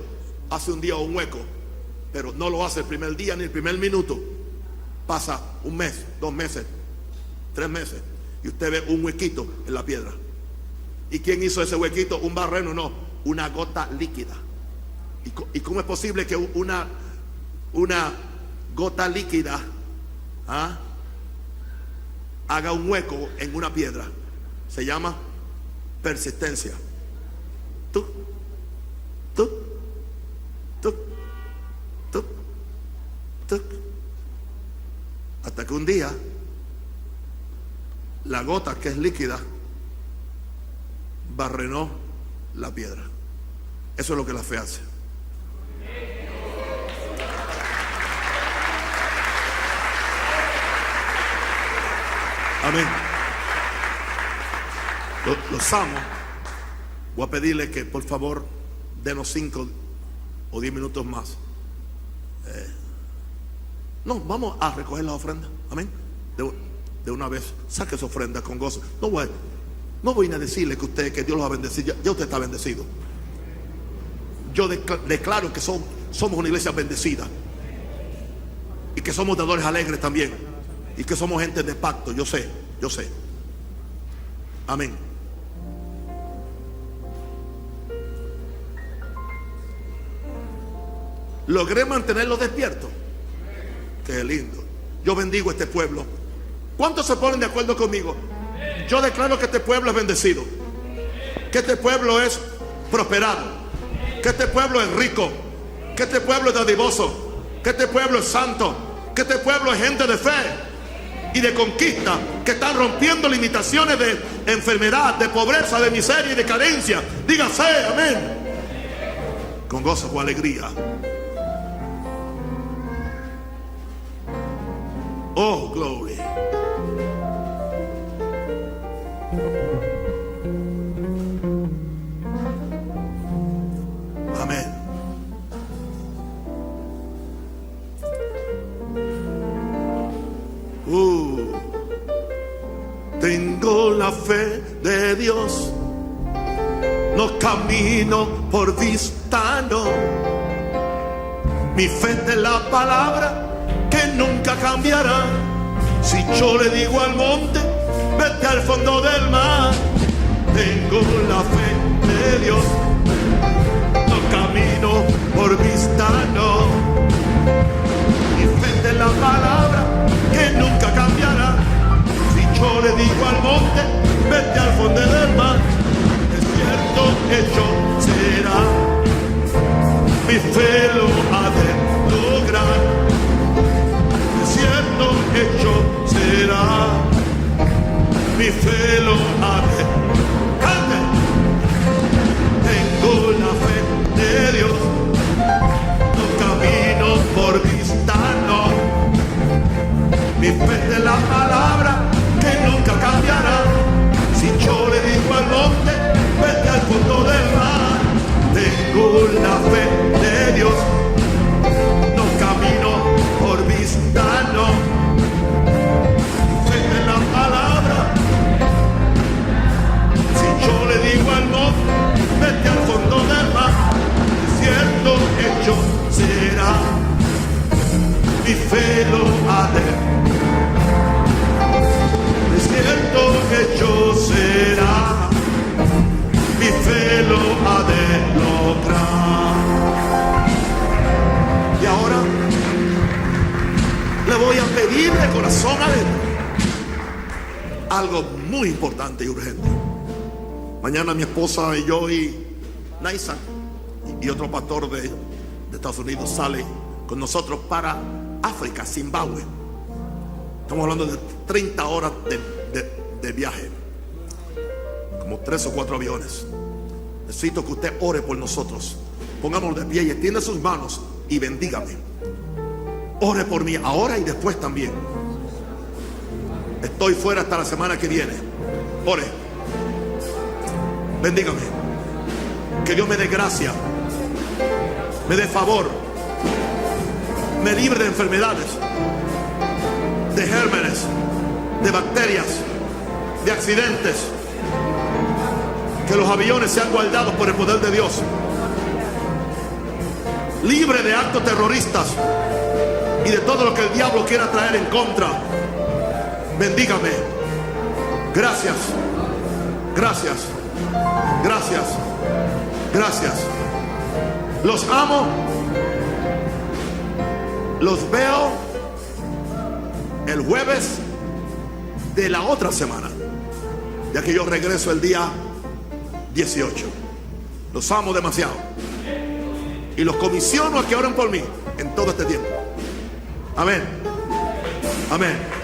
Speaker 1: hace un día un hueco, pero no lo hace el primer día ni el primer minuto. Pasa un mes, 2 meses, 3 meses, y usted ve un huequito en la piedra. ¿Y quién hizo ese huequito? Un barreno, no, una gota líquida. ¿Y cómo es posible que una gota líquida haga un hueco en una piedra? Se llama persistencia. Tú, hasta que un día la gota, que es líquida, barrenó la piedra. Eso es lo que la fe hace. Amén. Los amo. Voy a pedirle que por favor denos 5 o 10 minutos más. No, vamos a recoger la ofrenda. Amén. De una vez, saque su ofrenda con gozo. No voy a decirle que Dios los ha bendecido. Ya usted está bendecido. Yo declaro que somos una iglesia bendecida, y que somos dadores alegres también, y que somos gente de pacto. Yo sé. Amén. Logré mantenerlo despierto. Qué lindo. Yo bendigo este pueblo. ¿Cuántos se ponen de acuerdo conmigo? Yo declaro que este pueblo es bendecido, que este pueblo es prosperado, que este pueblo es rico, que este pueblo es dadivoso, que este pueblo es santo, que este pueblo es gente de fe y de conquista, que están rompiendo limitaciones de enfermedad, de pobreza, de miseria y de carencia. Dígase amén, con gozo, con alegría. Oh, glory. Amén. Tengo la fe de Dios, no camino por vista, no. Mi fe es de la palabra que nunca cambiará. Si yo le digo al monte, vete al fondo del mar. Tengo la fe de Dios, no camino por vista, no. Mi fe es de la palabra que nunca cambiará. Si yo le digo al monte, vete al fondo del mar, es cierto, hecho será. Mi fe lo ha de lograr. Cierto hecho será, mi fe lo haré. ¡Cante! Tengo la fe de Dios, no camino por vista, no. Mi fe de la palabra que nunca cambiará. Si yo le digo al monte, vete al fondo del mar. Tengo la fe de Dios, no camino por vista, no. Fe de la palabra. Si yo le digo al monte, vete al fondo del mar, cierto hecho será. Mi fe lo haré. Cierto hecho será. Mi fe lo ha de lograr. Y ahora le voy a pedir de corazón adentro algo muy importante y urgente. Mañana mi esposa y yo y Naisa y otro pastor de Estados Unidos sale con nosotros para África, Zimbabue. Estamos hablando de 30 horas de viaje, como 3 o 4 aviones. Necesito que usted ore por nosotros. Pongámonos de pie y extienda sus manos y bendígame. Ore por mí ahora y después también. Estoy fuera hasta la semana que viene. Ore. Bendígame. Que Dios me dé gracia, me dé favor, me libre de enfermedades, de gérmenes, de bacterias, de accidentes. Que los aviones sean guardados por el poder de Dios. Libre de actos terroristas y de todo lo que el diablo quiera traer en contra. Bendígame. Gracias. Gracias. Gracias. Gracias. Los amo. Los veo el jueves de la otra semana, ya que yo regreso el día 18. Los amo demasiado. Y los comisiono a que oren por mí en todo este tiempo. Amén. Amén.